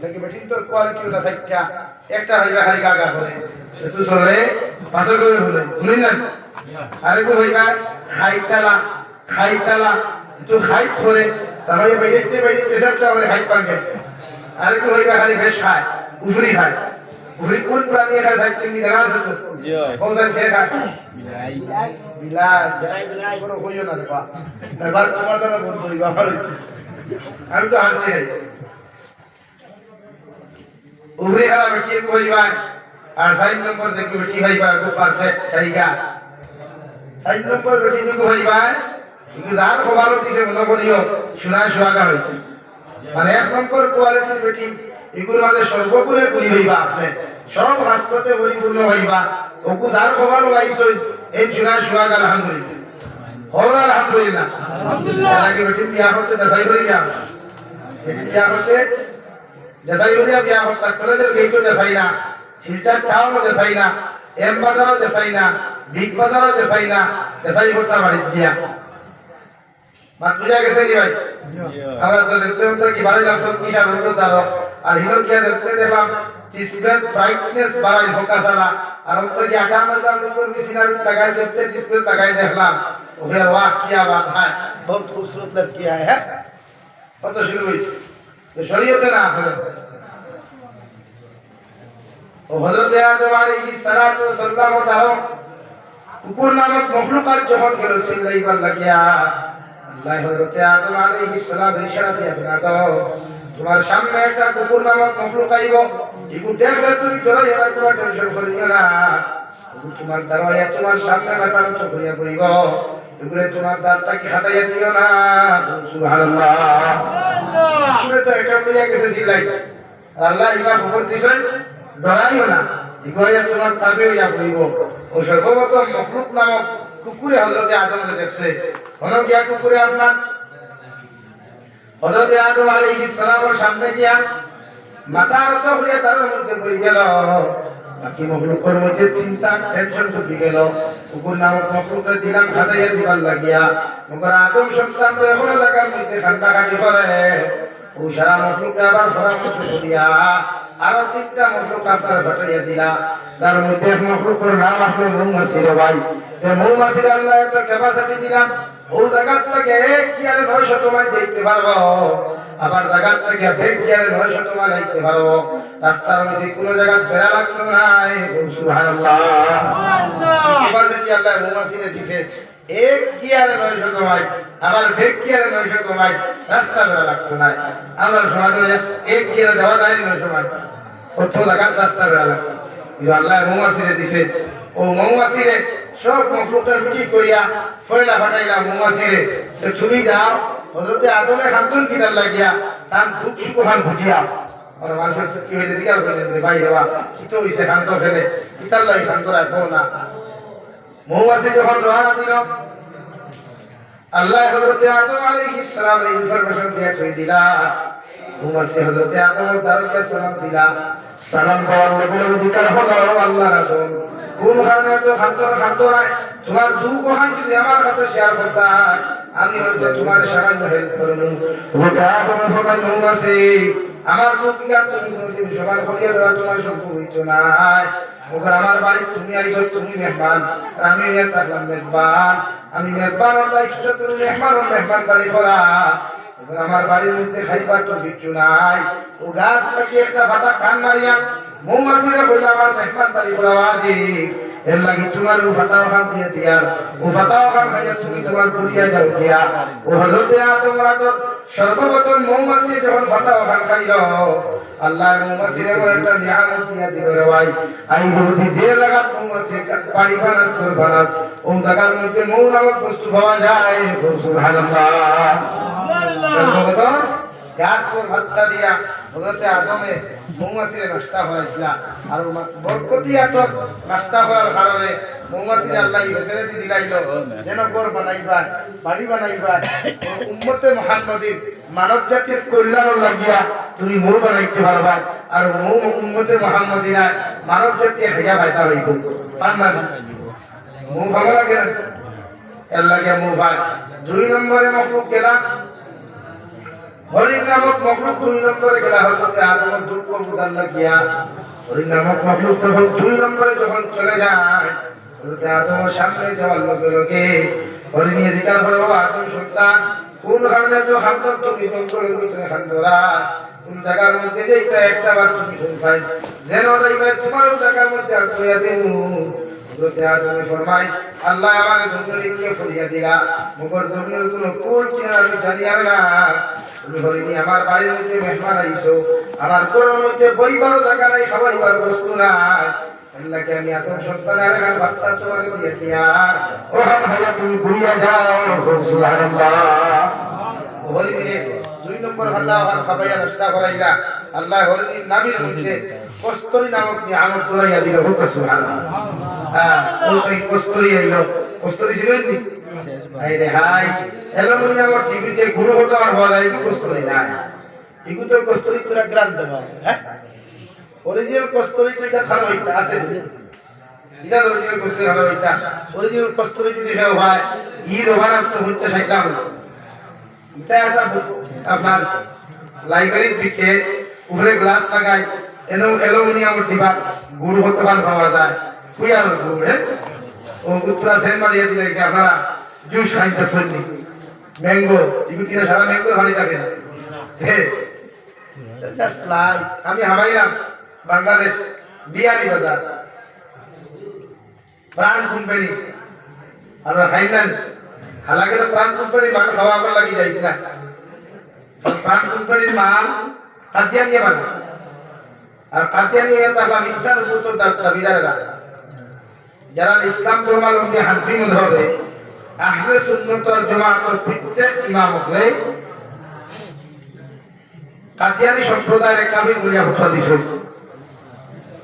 S1: দেখি বেটিন তোর কোয়ালিটি ওটা সাইটটা একটা হইবা খালি গাগা করে তুই চলে পাঁচর করে হলে শুনি না আরেকটু হইবা খাইতালা তুই খাই ধরে তাহলে বেড়িতে বেড়িতে সবটা বলে খাই পাঙ্গে আরেকটু হইবা খালি বেশ খায় উফরি খায় উফরি কোন প্রাণী খায় সাইটটা কি জানা আছে তো জি হয় কোন খেয়ে খায় বিলাই কোনো হইও না রে বা এবার তোমার দ্বারা বন্ধ হইবা আমার আমি তো হাসি উভরে খালা বেটিয়ে কইবা আর 4 নম্বর দেখো বেটি হইবা গো পারফেক্ট টাইগা 4 নম্বর বেটি যুগ হইবা কিন্তু যার খবরও দিছে মনে করিও শোনা সুয়াগা হইছে মানে 1 নম্বর কোয়ালিটির বেটি এগুলোর মধ্যে সর্বগুণে গুলি হইবা আপনি সব হাসপাতে পরিপূর্ণ হইবা ওকু যার খবরও আইছো এই শোনা সুয়াগা আলহামদুলিল্লাহ হল আলহামদুলিল্লাহ আলহামদুলিল্লাহ আগে বেটি বিয়া করতে দেখাই করি বিয়া করতে जैसाई हो गया बिया होता कॉलेजर गेटो जैसाई ना हिल्टन टाउन जैसाई ना एम बाजारो जैसाई ना बिग बाजारो जैसाई ना जैसाई होता बाड़ी दिया बात बुझा कैसे नहीं भाई আমরা তো দেখতে কি বাড়ি লাভ সব কিসা রোড দাও আর হিলো কি দেখতে দেখলাম ডিসপ্লে ব্রাইটনেস বাড়াই ফোকাস আলা আর हम तो কি 58 দাম উপর भी सीना भी लगाई देखते डिस्प्ले लगाई देखलाম ওহে वाह क्या बात है बहुत खूबसूरत लग किया है तो शुरू हुई শরীয়তে না হলে ও হযরত আদম আলাইহিস সালাতু ওয়াস সালাম তার কুকুর নামক মখলুকাত যখন গেল সিল্লাইবার লাগিয়া আল্লাহ হযরত আদম আলাইহিস সালাম ইশারা দিয়া বলেন তোমার সামনে একটা কুকুর নামক মখলুক আইব ইগু দেখলে তুমি জড়াই এরা কোনো টেনশন করিও না তোমার দাঁড়াইয়া তোমার সামনে মাথা নত করিয়া বইব এগুলো তোমার দাঁতটাকে হাতাইয়া দিও না সুবহানাল্লাহ আল্লাহ তো এটা মিলিয়া গেছে সিল্লাই আল্লাহ ইমা খবর দিছেন ডরাইও না ইগোয়া তোমার তাবে হইয়া বইব ও সর্বপ্রথম মখলুক নামক কুকুরে হযরত আদমকে দেখছে কোন গিয়া কুকুরে আপনার হযরত আদম আলাইহিস সালামের সামনে গিয়া মাথা নত হইয়া তার মধ্যে পড়ে গেল বাকি মখলুকের মধ্যে চিন্তা টেনশন ঢুকে গেল কুকুর নামক মখলুককে দিলাম খাদাইয়া দিবার লাগিয়া মগর আদম সন্তান তো এখনো জায়গার মধ্যে ঠান্ডা কাটি করে ও সারা মখলুককে আবার পরামর্শ করিয়া আরো তিনটা মখলুক আপনার ফাটাইয়া দিলা তার মধ্যে এক মখলুকের নাম আসলো মৌমাছি রে ভাই যে মৌমাছির আল্লাহ এত ক্যাপাসিটি দিলাম ও জায়গার থেকে কি আর 900 মাইল দেখতে পারবো আবার জায়গার থেকে বেগ কি আর 900 মাইল দেখতে পারবো রাস্তার মধ্যে কোনো জায়গা বেড়া লাগতো না সুবহানাল্লাহ সুবহানাল্লাহ ক্যাপাসিটি আল্লাহ মৌমাছিরে দিছে এক কি আর 900 মাইল আবার বেগ কি আর 900 মাইল রাস্তা বেড়া লাগতো না আমরা সমাজে এক কি আর যাওয়া যায় 900 মাইল কত জায়গা রাস্তা বেড়া লাগতো আল্লাহ মৌমাছিরে দিছে ও মৌমাছিরে সব মখলুকের ঠিক করিয়া ফয়লা ফাটাইলা মৌমাছিরে তো তুমি যাও হযরতে আদমে খান্তন কিনার লাগিয়া তান দুঃখ সুখান বুঝিয়া আর মানুষের কি হইতে দিকাল করেন রে ভাই বাবা কি তো হইছে খান্ত ফেলে কিতার লাগি খান্ত রাখো না মৌমাছি যখন রওনা দিল আল্লাহ হযরতে আদম আলাইহিস সালামের ইনফরমেশন দিয়া কই দিলা মৌমাছি হযরতে আদমের দ্বারকে সালাম দিলা সালাম দেওয়ার লগে দিকার হলো আল্লাহর আদম কোন কারণে তো খান্ত নাই তোমার দুঃখ হান যদি আমার কাছে শেয়ার করতা আমি হয়তো তোমার সাহায্য হেল্প করবো ওটা তোমার সবাই মৌমাছি আমার দুঃখ কি আর তুমি কোনদিন সবাই করিয়া দেওয়া তোমার সম্ভব হইতো না ওখানে আমার বাড়ি তুমি আইছো তুমি মেহমান আমি থাকলাম মেজবান আমি মেজবানের দায়িত্ব তুমি মেহমান বাড়ি করা আমার বাড়ির মধ্যে খাইবার তো কিছু নাই ও গাছ থেকে একটা পাতা টান মারিয়া মৌমাছিরা বলে আমার মেহমান বাড়ি করা ওয়াজিব এর লাগি তোমার ও পাতাও খান দিয়ে দিয়ার ও পাতাও খান খাইয়া তুমি তোমার কুড়িয়া যাও দিয়া ও হযরতে আদম রাতর সর্বপ্রথম মৌমাছি যখন পাতাও খান খাইল আল্লাহ মৌমাছির এমন একটা নিয়ামত দিয়া দিল রে ভাই আই যদি যে জায়গা মৌমাছি বাড়ি বানার ঘর বানাত ও জায়গার মধ্যে মৌ নামক বস্তু পাওয়া যায় সুবহানাল্লাহ সর্বপ্রথম গাছ পর হত্যা দিয়া হযরতে আদমে মৌমাছিরে নষ্ট হয়েছিল আর বরকতি আতর নষ্ট হওয়ার কারণে মৌমাছিরে আল্লাহ ফেসিলিটি দিলাইল যেন ঘর বানাইবা বাড়ি বানাইবা উম্মতে মুহাম্মাদির মানব জাতির কল্যাণ লাগিয়া তুমি মৌ বানাইতে পারবা আর মৌ উম্মতে মুহাম্মাদিনা মানব জাতি হাইয়া বাইতা হইব পান্না মৌ ভালো লাগে না এর লাগে মৌ ভাই 2 নম্বরে মখলুক গেলা হরিণ নামক মখলুক 2 নম্বরে গেলা হযরতে আদমের দুঃখ বুঝার লাগিয়া হরিণ নামক মখলুক তখন 2 নম্বরে যখন চলে যায় হযরতে আদমের সামনে যাওয়ার লগে লগে হরিণ এদিকে বলে ও আদম সন্তান কোন কারণে তো খান্তন তুমি জঙ্গলের ভিতরে খান্তরা কোন জায়গার মধ্যে যাইতে একটা বার তুমি শুনছাই যেন যাইবে তোমারও জায়গার মধ্যে আর কইয়া দেবো হযরতে আদম ফরমায় আল্লাহ আমাকে জঙ্গলে করিয়া দিলা মগর জঙ্গলের কোনো কোন কিনা আমি জানি আর না তুমি হরিণী আমার বাড়ির মধ্যে মেহমান আইছো আমার ঘরের মধ্যে বইবারও জায়গা নাই খাওয়াইবার বস্তু নাই আল্লাহকে আমি আদম সন্তানের আরেকবার বার্তা তোমাকে দিয়ে দিয়ার ওখান হইয়া তুমি ঘুরিয়া যাও সুবহানাল্লাহ হরিণীরে 2 নম্বর হাতা ওখান খাবাইয়া নষ্টা করাইলা আল্লাহ হরিণীর নামের মধ্যে কস্তরি নামক নিয়ামত ধরাইয়া দিল সুবহানাল্লাহ হ্যাঁ ওই কস্তরি আইলো কস্তরি ছিল নি হাই রে হাই এলমনি আমার টিভিতে গুরু হতো আর বলা এই কস্তরি নাই ইগু তো কস্তরি তোরা গ্রান্ট দেবা হ্যাঁ অরিজিনাল কস্তরি তো এটা খাওয়া হইতা আছে এটা অরিজিনাল কস্তরি খাওয়া হইতা অরিজিনাল কস্তরি যদি খাওয়া হয় ই রবানার তো হইতে খাইতাম এটা আপনার লাইব্রেরির দিকে উপরে গ্লাস লাগাই অ্যালুমিনিয়াম ডিবা গুড় হতে পাওয়া যায় ফুয়ার গুড় ও উত্তরা সেন মারিয়া দিলাইছে আপনারা জুস খাইতে শুনি ম্যাঙ্গো এগুলো কিনা সারা ম্যাঙ্গো ভালো থাকে না আমি হামাইলাম বাংলাদেশ বিয়ানি বাজার প্রাণ কোম্পানি আমরা খাইলেন হালাকে তো প্রাণ কোম্পানি মাল খাওয়া আমার লাগি যাই না প্রাণ কোম্পানির মাল কাতিয়া নিয়ে বানা আর কাতিয়া নিয়ে তাহলে মিথ্যার উপর তো দাবিদারেরা যারা ইসলাম ধর্মাবলম্বী হানফি মযহবে আহলে সুন্নাত ওয়াল জামাতের প্রত্যেক ইমাম হলে কাদিয়ানী সম্প্রদায়ের কাফির বলিয়া হত্যা দিছে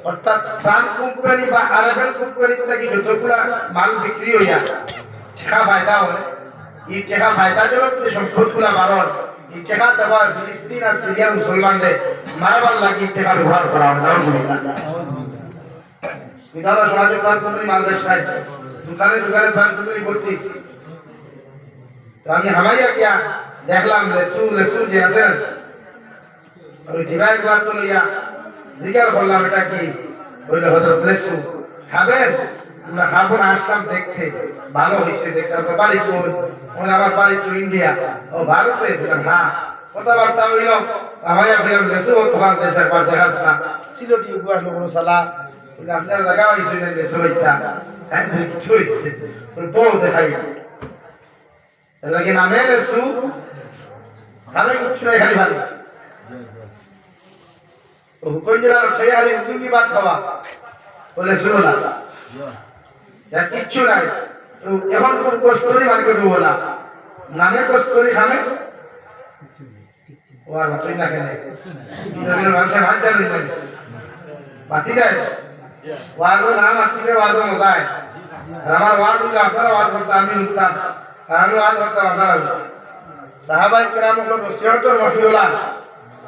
S1: অর্থাৎ প্রাণ কোম্পানি বা আরএফএল কোম্পানি থেকে যতগুলা মাল বিক্রি হইয়া টাকা ফায়দা হয় এই টাকা ফায়দাজনক যে সম্পদগুলা বাড়ন এই টাকা দেওয়া ফিলিস্তিন আর সিরিয়ার মুসলমানদের মারাবার লাগি টাকা ব্যবহার করা হয় না বিধান সমাজে প্রাণ কোম্পানি মাল বেচায় দোকানে দোকানে প্রাণ কোম্পানি ভর্তি তো আমি হামাইয়া গিয়া দেখলাম লেসু যে আছেন আমি ডিভাইড বাদ তো লইয়া জিজ্ঞার করলাম এটা কি বললে হজরত লেসু খাবেন আমরা খাবো না আসলাম দেখতে ভালো হয়েছে দেখছি আপনার বাড়ি কোন আমার বাড়ি তো ইন্ডিয়া ও ভারতে বললাম হ্যাঁ কথাবার্তা হইল আমায় ফিরাম লেসু ও তোমার দেশে একবার দেখাস না সিলটি উপবাস লোক সালা বলে আপনার জায়গা হয়েছে লেসু হইতা হ্যাঁ বুঝতে হয়েছে বউ দেখাই লাগে নামে লেসু খালে কিচ্ছু নাই খালি ভালো হুকুম জেলার খাই খালি হুকুম কি বাদ খাওয়া বলে শুনো না কিচ্ছু নাই এখন কোন কষ্টরি মার্কেট হবো না নামে কষ্টরি খানে ও আর ভাতই না খেলে মানুষের ভাত জানি না বাতি যায় ওয়াদও না মাতিলে ওয়াদও মজায় আর আমার ওয়াদ হইলে আপনারা ওয়াদ করতাম আমি উঠতাম আর আমি ওয়াদ করতাম আপনারা সাহাবাই কেরাম হলো নসিহতর মফিউলা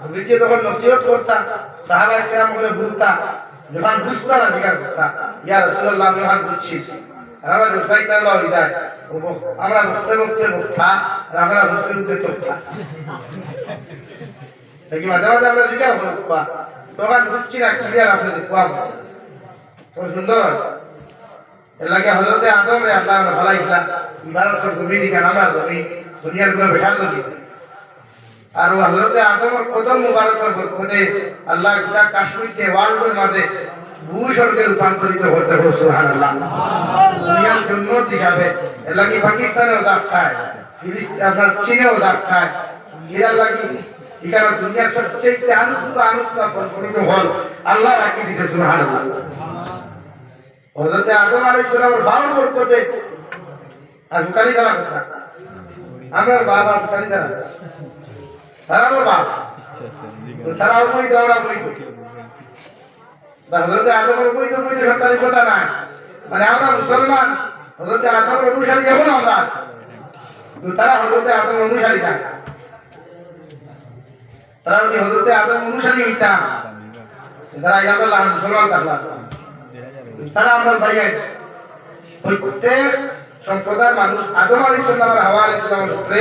S1: বিজে যখন নসিহত করতাম সাহাবাই কেরাম হলে বলতাম যখন বুঝতাম না জিজ্ঞাসা করতাম ইয়া রাসূলুল্লাহ আমি যখন বুঝছি আর আমরা দোসাইতে আল্লাহ হৃদয় আমরা মুক্তে মুক্তে মুক্তা আর আমরা মুক্তে মুক্তে তোক্তা দেখি মাঝে মাঝে আমরা জিজ্ঞাসা করবো তখন বুঝছি না ক্লিয়ার আপনাদের কোয়া তো সুন্দর এর লাগে হযরতে আদম রে আল্লাহ ভালাইছিলা ইবাদতের জমি দিকেন আমরা জমি দুনিয়ার গুলো বেকার জমি আর হযরতে আদমের কদম মুবারকের বরকতে আল্লাহ গোটা কাশ্মীরকে ওয়ার্ল্ডের মাঝে ভূস্বর্গে রূপান্তরিত হয়েছে সুবহানাল্লাহ দুনিয়ার জন্নত হিসাবে এর লাগে পাকিস্তানেও দাগ খায় ফিলিস্তিন আপনার চীনেও দাগ খায় এর লাগে এখানে দুনিয়ার সবচেয়ে আনুকা ফলফলিত হল আল্লাহ রাখি দিয়েছে সুবহানাল্লাহ হযরতে আদম আলাইহিস সালামের বাবার বরকতে আর ফুকানি দ্বারা কথা আমরা বাবার ফুকানি দ্বারা তারাও বাপ তারাও বই দেওয়া বই হযরতে আদমের বই তো সন্তানের কথা নাই মানে আমরা মুসলমান হযরতে আদমের অনুসারী এখন আমরা তারা হযরতে আদমের অনুসারী না তারা যদি হযরতে আদম অনুসারী হইতাম তারা আমরা মুসলমান থাকলাম তারা আমরা ভাই প্রত্যেক সম্প্রদায়ের মানুষ আদম আলাইহিস সালাম আর হাওয়া আলাইহিস সালামের সূত্রে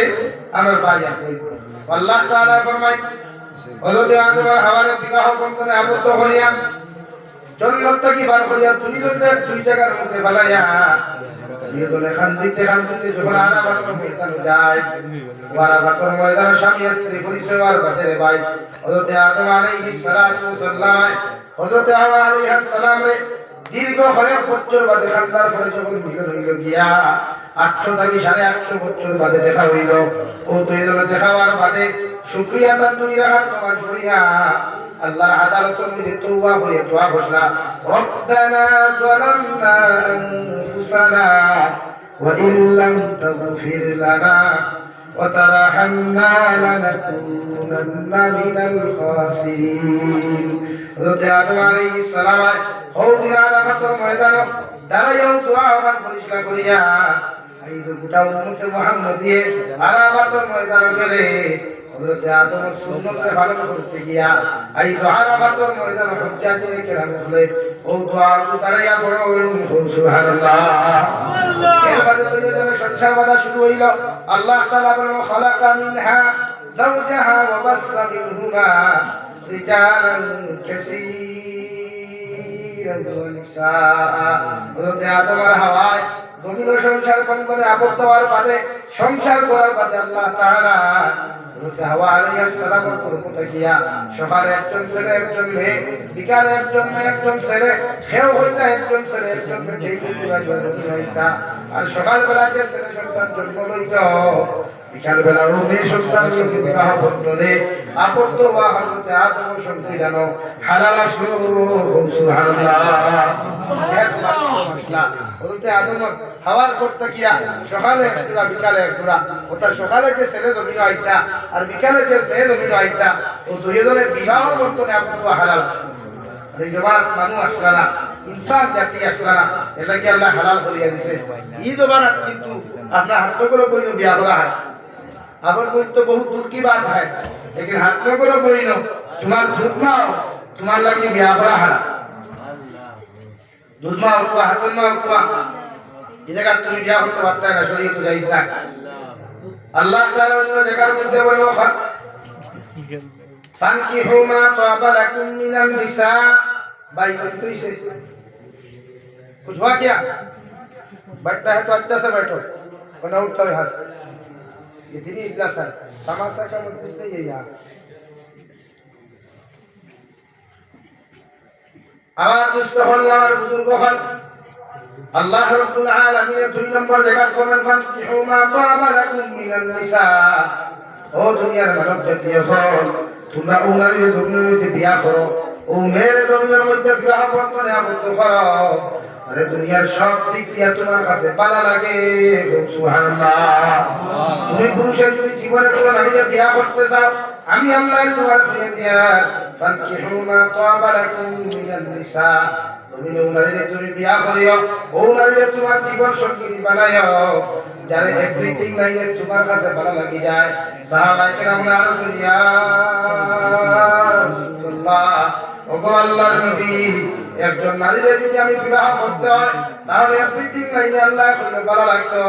S1: আমরা ভাই আল্লাহ তাআলা ফরমায় হযরত আদম আর হাওয়ার বিবাহ বন্ধনে আবদ্ধ করিয়া জান্নাত থেকে বার করিয়া দুই জায়গার মধ্যে ফেলাইয়া দুইজনে খান্দিতে যখন আরাফাতের ময়দানে যায় আরাফাতের ময়দানে স্বামী স্ত্রী পরিচয় আর বাজারে ভাই হযরত আদম আলাইহিস সালাম হযরত হাওয়া আলাইহিস সালাম রে দীর্ঘ কয়েক বছর বাদে খান্দার পরে যখন মিলন হইল গিয়া 800 থেকে 850 বছর বাদে দেখা হইল ও দুইজনে দেখা হওয়ার বাদে শুকরিয়া তার দুই রাকাত নামাজ পড়িয়া আল্লাহর আদালতের মধ্যে তওবা করে দোয়া করলা রব্বানা যালামনা আনফুসানা ওয়া ইল্লাম তাগফির লানা ওয়া তারহামনা লানাকুনান্না মিনাল খাসিরিন হযরত আদম আলাইহিস সালাম ও দিন আরাফাতের ময়দানে দাঁড়াইয়া দোয়া আর ফরিশলা করিয়া এই গোটা উম্মতে মুহাম্মদিয়ে আরাফাতের ময়দানে গেলে হযরত আদমের সুন্নতকে পালন করতে গিয়া এই আরাফাতের ময়দানে হুজ্জাতিনে কেরাম বলে ও দোয়া দাঁড়াইয়া পড়ো সুবহানাল্লাহ এরপরে দুইজনের সংসার বাঁধা শুরু হইল আল্লাহ তাআলা বলেন খালাকা মিনহা যাওজাহা ওয়া বাসসা মিনহুমা রিজালান কাসীরান ওয়া নিসা হযরত আদম আর হাওয়া জমিন ও সংসার বন্ধনে আবদ্ধ হওয়ার বাদে সংসার করার বাদে আল্লাহ তাআলা হাওয়া আলাইহিস সালামের পূর্বতে গিয়া সকালে একজন ছেলে একজন মেয়ে, বিকালে একজন মেয়ে একজন ছেলে, সেও হইতা একজন ছেলে একজন মেয়ে, আর সকালবেলা যে ছেলে সন্তান জন্ম লইত, বিকালবেলা ও মেয়ে সন্তান বিবাহ বন্ধনে আবদ্ধ হওয়া হযরতে আদম সংবিধান হালাল আসলো। সুবহানাল্লাহ। হযরতে আদম হাওয়ার করতে গিয়া সকালে এক টুকরা বিকালে এক টুকরা, অর্থাৎ সকালে যে ছেলে জমিন আইতা আর বিকালে যে মেয়ে জমিন আইতা, ও দুইজনের বিবাহ বন্ধনে আবদ্ধ হালাল। এই জবান মানুষ আসলা না, ইনসান জাতি আসলা না, এটা কি আল্লাহ হালাল করিয়া দিছে। এই জবানাত কিন্তু আপনার হাত করে বইন বিয়া করা হয়, আবার বই তো বহুত দূর কি বাত হয়, लेकिन हाथ में करो कोई नो तुम्हार दूध माओ तुम्हार लगी ब्याह करा है दूध माओ को हाथ में को इधर का तुम ब्याह करते वक्त है ना शरीर तो जाइए ना अल्लाह ताला उन्हें जगह मिलते हुए वो खत फंकिहू मा तौबा लकुम मिनल निसा भाई तो इसे कुछ हुआ क्या? बैठना है तो अच्छा से बैठो वरना उठो यहाँ से। ये दीनी इजलास है, तमाशा का मतलब नहीं है यार। आवाज मुस्तफल और बुजुर्गों अल्लाह रब्बुल आलमीन ने 2 नंबर जगह फरमान फंकिहू मा तौबा लकुम मिनल निसा। ओ दुनिया में मानव जाति हो তোমরা উনার এই জমিনের মধ্যে বিয়া করো, ও মেয়ের জমিনের মধ্যে বিবাহ বন্ধনে আবদ্ধ করো, আরে দুনিয়ার সব দিক দিয়ে তোমার কাছে ভালো লাগে। সুবহানাল্লাহ। তুমি পুরুষের যদি জীবনে কোনো নারীকে বিয়া করতে চাও, আমি আল্লাহ তোমার দিয়ে দিয়ার ফানকিহু মা তাবা লাকুম মিনান নিসা। তুমি নারীকে তুমি বিয়া করিও, ও নারীকে তোমার জীবন সঙ্গী বানাইও, যারে এভরিথিং লাইনে তোমার কাছে ভালো লাগি যায়। সাহাবায়ে কেরাম আরো বলিয়া রাসূলুল্লাহ, ওগো আল্লাহর নবী, একজন নারীকে যদি আমি বিবাহ করতে হয় তাহলে এভরিথিং লাইনে আল্লাহ কইলে ভালো লাগতো,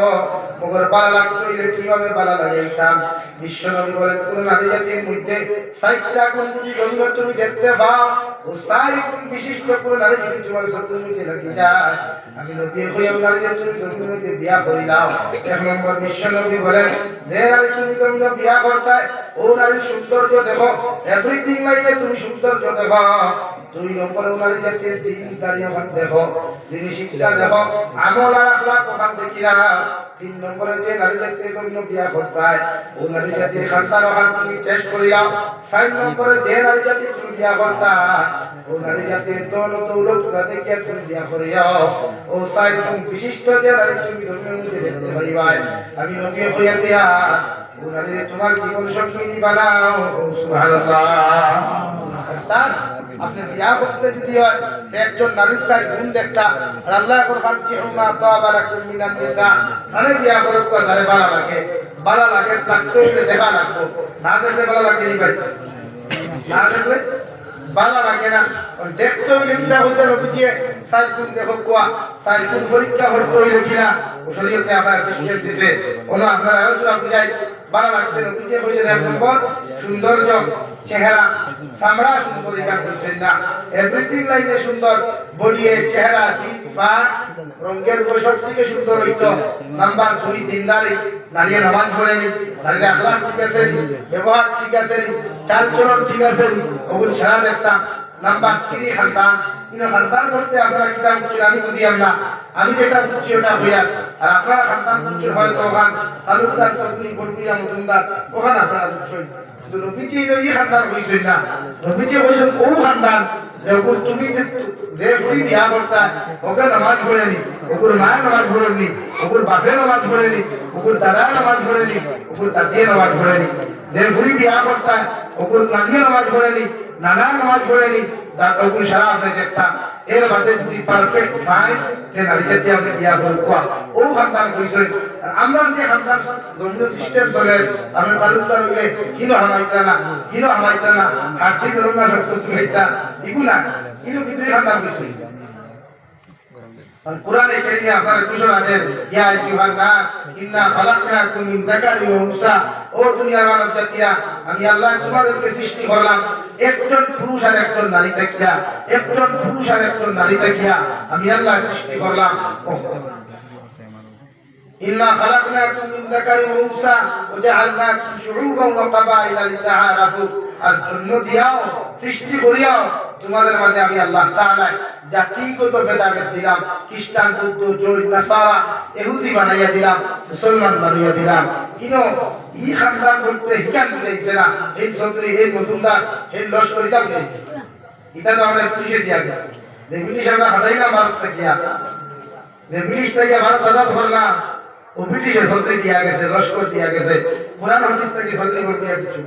S1: মগর ভালো লাগতো ইলে কিভাবে ভালো লাগাইতাম। বিশ্ব নবী বলেন কোন নারী জাতির মধ্যে 60টা গুণ যদি তুমি দেখতে পাও, ও 4 গুণ বিশিষ্ট কোন নারী যদি তোমার চোখের মধ্যে লাগি যায়, আমি নবী কইয়া নারীকে তুমি চোখের মধ্যে বিয়া করে দাও। এক নম্বর বিশ্ব নবী বলেন যে নারী তুমি বিয়া করতে ও নারীর সৌন্দর্য দেখো, এভরিথিং লাইনে তুমি সৌন্দর্য দেখো। 2 নম্বর নারী জাতির দিন দাঁড়িয়ে দেখো, দিনী শিক্ষা দেখো, আমল আর আখলাক ওখান থেকে না। 3 নম্বরে যে নারী জাতির জন্য বিয়া করতে হয় ও নারী জাতির সন্তান ওখান তুমি টেস্ট করে দাও। 4 নম্বরে যে নারী জাতির তুমি বিয়া করতে হয় ও নারী জাতির দৌলত দেখে তুমি বিয়া করে যাও। ও 4 গুণ বিশিষ্ট যে নারী তুমি ধর্মের মধ্যে দেখতে পাইবা, আমি নবী কইয়া দিয়া ও নারী তোমার জীবন সঙ্গিনী বানাও। সুবহানাল্লাহ। অর্থাৎ আপনি বিয়া করতে যদি হয় তো একজন নারীর 4 গুণ দেখতা, আর আল্লাহ কোরআন কি হুমা তাওবা লাকুম মিনান নিসা, তাহলে বিয়া করতে কো ধারে ভালো লাগে, ভালো লাগে লাগতে হলে দেখা লাগবে, না দেখলে ভালো লাগে নি ভাই, না দেখলে ভালো লাগে না। দেখতে হইলে কিনা হইতে নবীজি 4 গুণ দেখো কোয়া 4 গুণ পরীক্ষা করতে হইলে কিনা শরীয়তে আমরা সিস্টেম দিছে, ওনা আপনারা আলোচনা বুঝাই ভালো লাগতে নবীজি কইছেন 1 নম্বর সৌন্দর্য, চেহারা, চামড়া সুন্দর, এটা কইছেন না এভরিথিং লাইনে সুন্দর, বডি চেহারা ফিট ফাট রঙের সব থেকে সুন্দর হইতো। নাম্বার 2 দিনদারি, নারী নামাজ পড়েনি, নারীর আখলাক ঠিক আছে, ব্যবহার ঠিক আছে, চালচলন ঠিক আছে, ওগুলো সারা দেখতাম। নাম্বার 3 খানদান, ইনো খানদান করতে আপনারা কিতাব আমি বুঝিয়াম না, আমি যেটা বুঝছি ওটা হইয়া, আর আপনারা খানদান বুঝছেন হয়তো ওখান তালুকদার সবনি বড়িয়া মজুমদার ওখানে আপনারা বুঝছেন, কিন্তু নবীজি এই খানদান কইছেন না, নবীজি কইছেন ও খানদান দেখুন তুমি যে ফুরি বিয়া করতা ওকে নামাজ পড়েনি, ওগুর মা নামাজ পড়েনি, ওগুর বাপে নামাজ পড়েনি, ওগুর দাদা নামাজ পড়েনি, ওগুর দাদিয়ে নামাজ পড়েনি, যে ফুরি বিয়া করতা ওগুর নানিয়ে নামাজ পড়েনি, নানা নামাজ পড়েনি, ওগুর সারা আপনি দেখতাম। এর বাদে যদি পারফেক্ট ফাইন যে নারী জাতি আপনি বিয়া করবা ও খানদান কইছেন। আমরা যে খানদান ধর্মীয় সিস্টেম চলে, আমরা তালুকদার হইলে হিনো হামাইতা না, হিনো হামাইতা না, হাতি ধর্মা শব্দ তুলাইছা এগুলা কিন্তু কিছু খানদান কইছেন। কোরআনে কারীমে আপনারা ঘোষণা দেন ইয়া আইয়ুহান নাস ইন্না খালাকনাকুম মিন যাকারিন ওয়া উনসা, ও দুনিয়ার মানব জাতিরা আমি আল্লাহ তোমাদেরকে সৃষ্টি করলাম একজন পুরুষ আর একজন নারী থাকিয়া, একজন পুরুষ আর একজন নারী থাকিয়া আমি আল্লাহ সৃষ্টি করলাম। ইন্না খালাকনাকুম মিন যাকারিন ওয়া উনসা ওয়া জাআলনাকুম শুউবান ওয়া ক্বাবাইলা লিতাআরাফু। আর জন্য দিয়াও সৃষ্টি করিয়াও তোমাদের মাঝে আমি আল্লাহ তাআলা জাতিগত ভেদাভেদ দিলাম, খ্রিস্টান, বৌদ্ধ, জৈন, নাসারা, ইহুদি বানাইয়া দিলাম, মুসলমান বানাইয়া দিলাম। ইনো ই খানদান বলতে হিকান বুঝাইছে না, এই সন্ত্রী, এই নতুনদার, এই লস্করিতা বুঝাইছে। এটা তো আমরা পুলিশে দিয়া গেছে, যে ব্রিটিশ আমরা হারাইলাম ভারত থেকে, যে ব্রিটিশ থেকে ভারত আজাদ করলাম, ও ব্রিটিশের সন্ত্রী দিয়া গেছে, লস্কর দিয়া গেছে, কোরআন হাদিস থেকে সন্ত্রী করতে কিছু।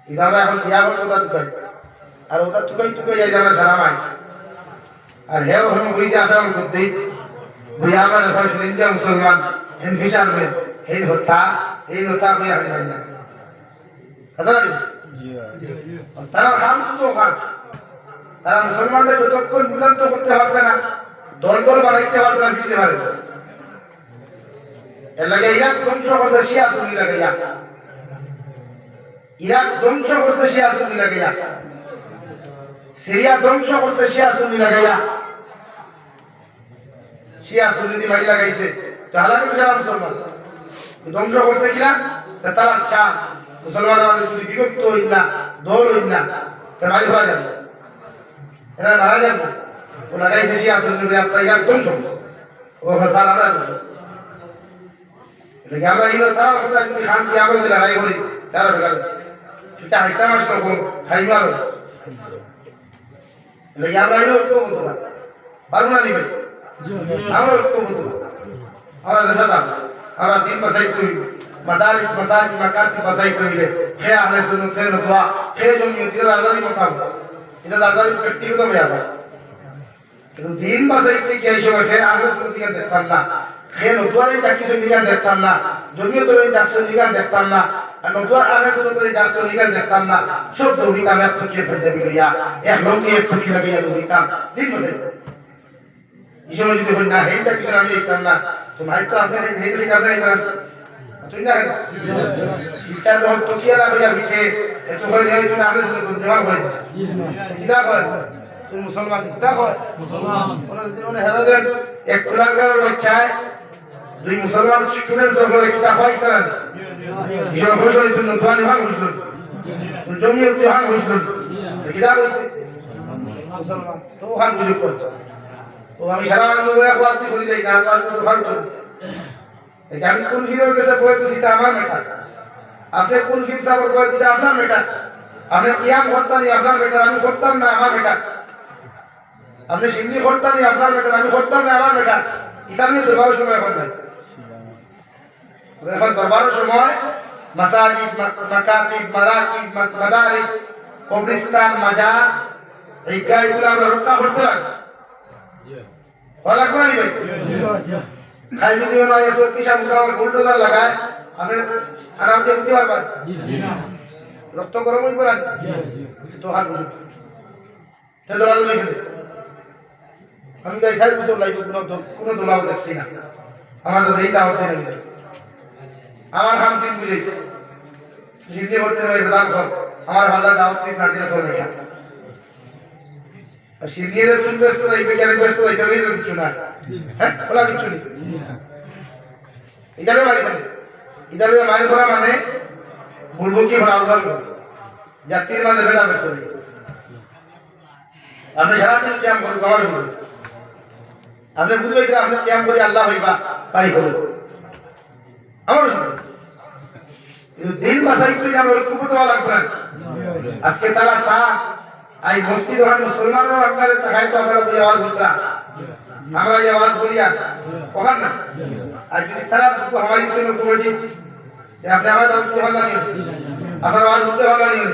S1: এটা আমরা এখন বিয়া করতে ওটা টুকাই, আর ওটা টুকাই টুকাই যাই আমরা সারা মাই। আর হেও হন বইছে আসাম করতে বইয়া আমার নিন্দা মুসলমান হেন ফিসারবেন, হেন হত্যা, এই হত্যা হয়ে আমি পাই না। আচ্ছা না তারা খান তো খান, তারা মুসলমানদের যতক্ষণ বিভ্রান্ত করতে পারছে না, দল দল বানাইতে পারছে না, ফিরতে পারে। এর লাগে ইরাক ধ্বংস করছে শিয়া সুন্নি লাগাইয়া, ইরাক ধ্বংস করছে শিয়া সুন্নি লাগাইয়া, সিরিয়া ধ্বংস করছে শিয়া সুন্নি লাগাইয়া, শিয়া সুন্নি মারি লাগাইছে। তো হালাকে সারা মুসলমান ধ্বংস করছে কিনা, তারা চান মুসলমান যদি বিভক্ত হইন না, দল হইন না, তা মারি ফেলা যাবে, এরা মারা যাবে। ও লাগাইছে শিয়া সুন্নি রাস্তা, ইরাক ধ্বংস করছে। ও সাল আমরা এটা আমরা এই তারা কথা যদি খান কি আমরা যে লড়াই করি তারা বেকার সেটা হাইতাম আসলো খাইব আরো। এটা আমরা এই ঐক্য বলতে পারবো না, নিবে আমরা ঐক্য বলতে আমরা দেশাতাম, আমরা দিন বাসাই তুই মাদারিস মাসাজিদ মাকাতিব বাসাই তুইলে হে আহলে সুন্নাত হে নদওয়া হে জমিয়ত এটা দারদারি মতাম, এটা দারদারি ব্যক্তিগত ব্যাপার। কিন্তু দিন বাসাইতে কি এই সময় হে আহলে সুন্নাত দিকে দেখতাম না, হে নদওয়ার এই ডাকি সন্ধিগান দেখতাম না, জমিয়তের এই ডাক সন্ধিগান দেখতাম না, আর নদওয়ার আহলে সুন্নাতের এই ডাক সন্ধিগান দেখতাম না। সব দৌড়িতাম এক টুকি পাঞ্জাবি লইয়া, এক লঙ্গি এক টুকি লাগাইয়া দৌড়িতাম দিন বাসাই। এই সময় যদি হই না হেনটা কিছু আমি দেখতাম না, তো ভাই তো আপনার হেঁটে যাবে এবার তুই না ফিল্টার যখন টকিয়া লাগাইয়া পিঠে এত হয় নেই, তুমি আগে শুনে দেওয়া হয় কিতা কয় তুমি মুসলমান, কিতা কয় মুসলমান হেরা দেন। এক কুলাঙ্গারের বাচ্চায় দুই মুসলমান স্টুডেন্ট সকলে কিতা হয় করেন বিষয় হইল, তুমি দোয়ানি ভাগ হইল, তুমি জমির দোহান হইল, কিতা কইছে মুসলমান। তো ওখান বুঝে কর ও আমি সারা বাড়ি করি দেই না, তো ফালতু আমি কোন ফিরের কাছে বই তো সেটা আমার মেটার, আপনি কোন ফির সাবর বই সেটা আপনার মেটার, আপনি কিয়াম করতেন আপনার মেটার, আমি করতাম না আমার মেটার, আপনি সিমনি করতেন আপনার মেটার, আমি করতাম না আমার মেটার। এটা নিয়ে দরবারের সময় এখন নাই, এখন দরবারের সময় মাসাজিদ মাকাতিব মারাকিব মাদারিস কবরিস্তান মাজার এই গায়গুলো আমরা রক্ষা করতে লাগবে, ভালো লাগবে না ভাই। খাই যদি না এসো কিষান গ্রামের বুলডোজার লাগায় আমি আরামে উঠতে পারবেন, রক্ত গরম হইব না তো হাত বুঝুন সে দৌড়াদৌড়ি শুনে আমি গাই সাইড বছর লাগবে, কোনো দোলাও দেখছি না। আমার তো এইটা হতে নেই, আমার খাম দিন বুঝে সিদ্ধি করতে নেই প্রধান সব আমার ভালো দাওয়াত দিস নাটি না চলে এটা সিদ্ধিয়ে তুমি ব্যস্ত যাই বেচারে ব্যস্ত যাই তেমনি তো কিছু না, হ্যাঁ বলা কিছু নেই। ইদালে মারি ফেলে, ইদালে মারি করা মানে বলবো কি ভরা আহ্বান করে জাতির মাঝে ভেড়া বের করে আপনি সারাদিন ক্যাম্প করুন, আমার শুনুন আপনি বুঝবে কিনা আপনি ক্যাম্প করি আল্লাহ হইবা তাই করুন, আমারও শুনুন। কিন্তু দিন বাসাই তুই আমার ঐক্যবদ্ধ হওয়া লাগবে না। আজকে তারা চা এই মসজিদ হয় মুসলমানরা আপনারা তাকাই তো আপনারা বই আওয়াজ উঠরা আমরা এই আওয়াজ বলিয়া ওখান না। আর যদি তারা আমাদের জন্য কমিটি আপনি আওয়াজ উঠতে ভালো নিয়ে আপনার আওয়াজ উঠতে ভালো নিয়ে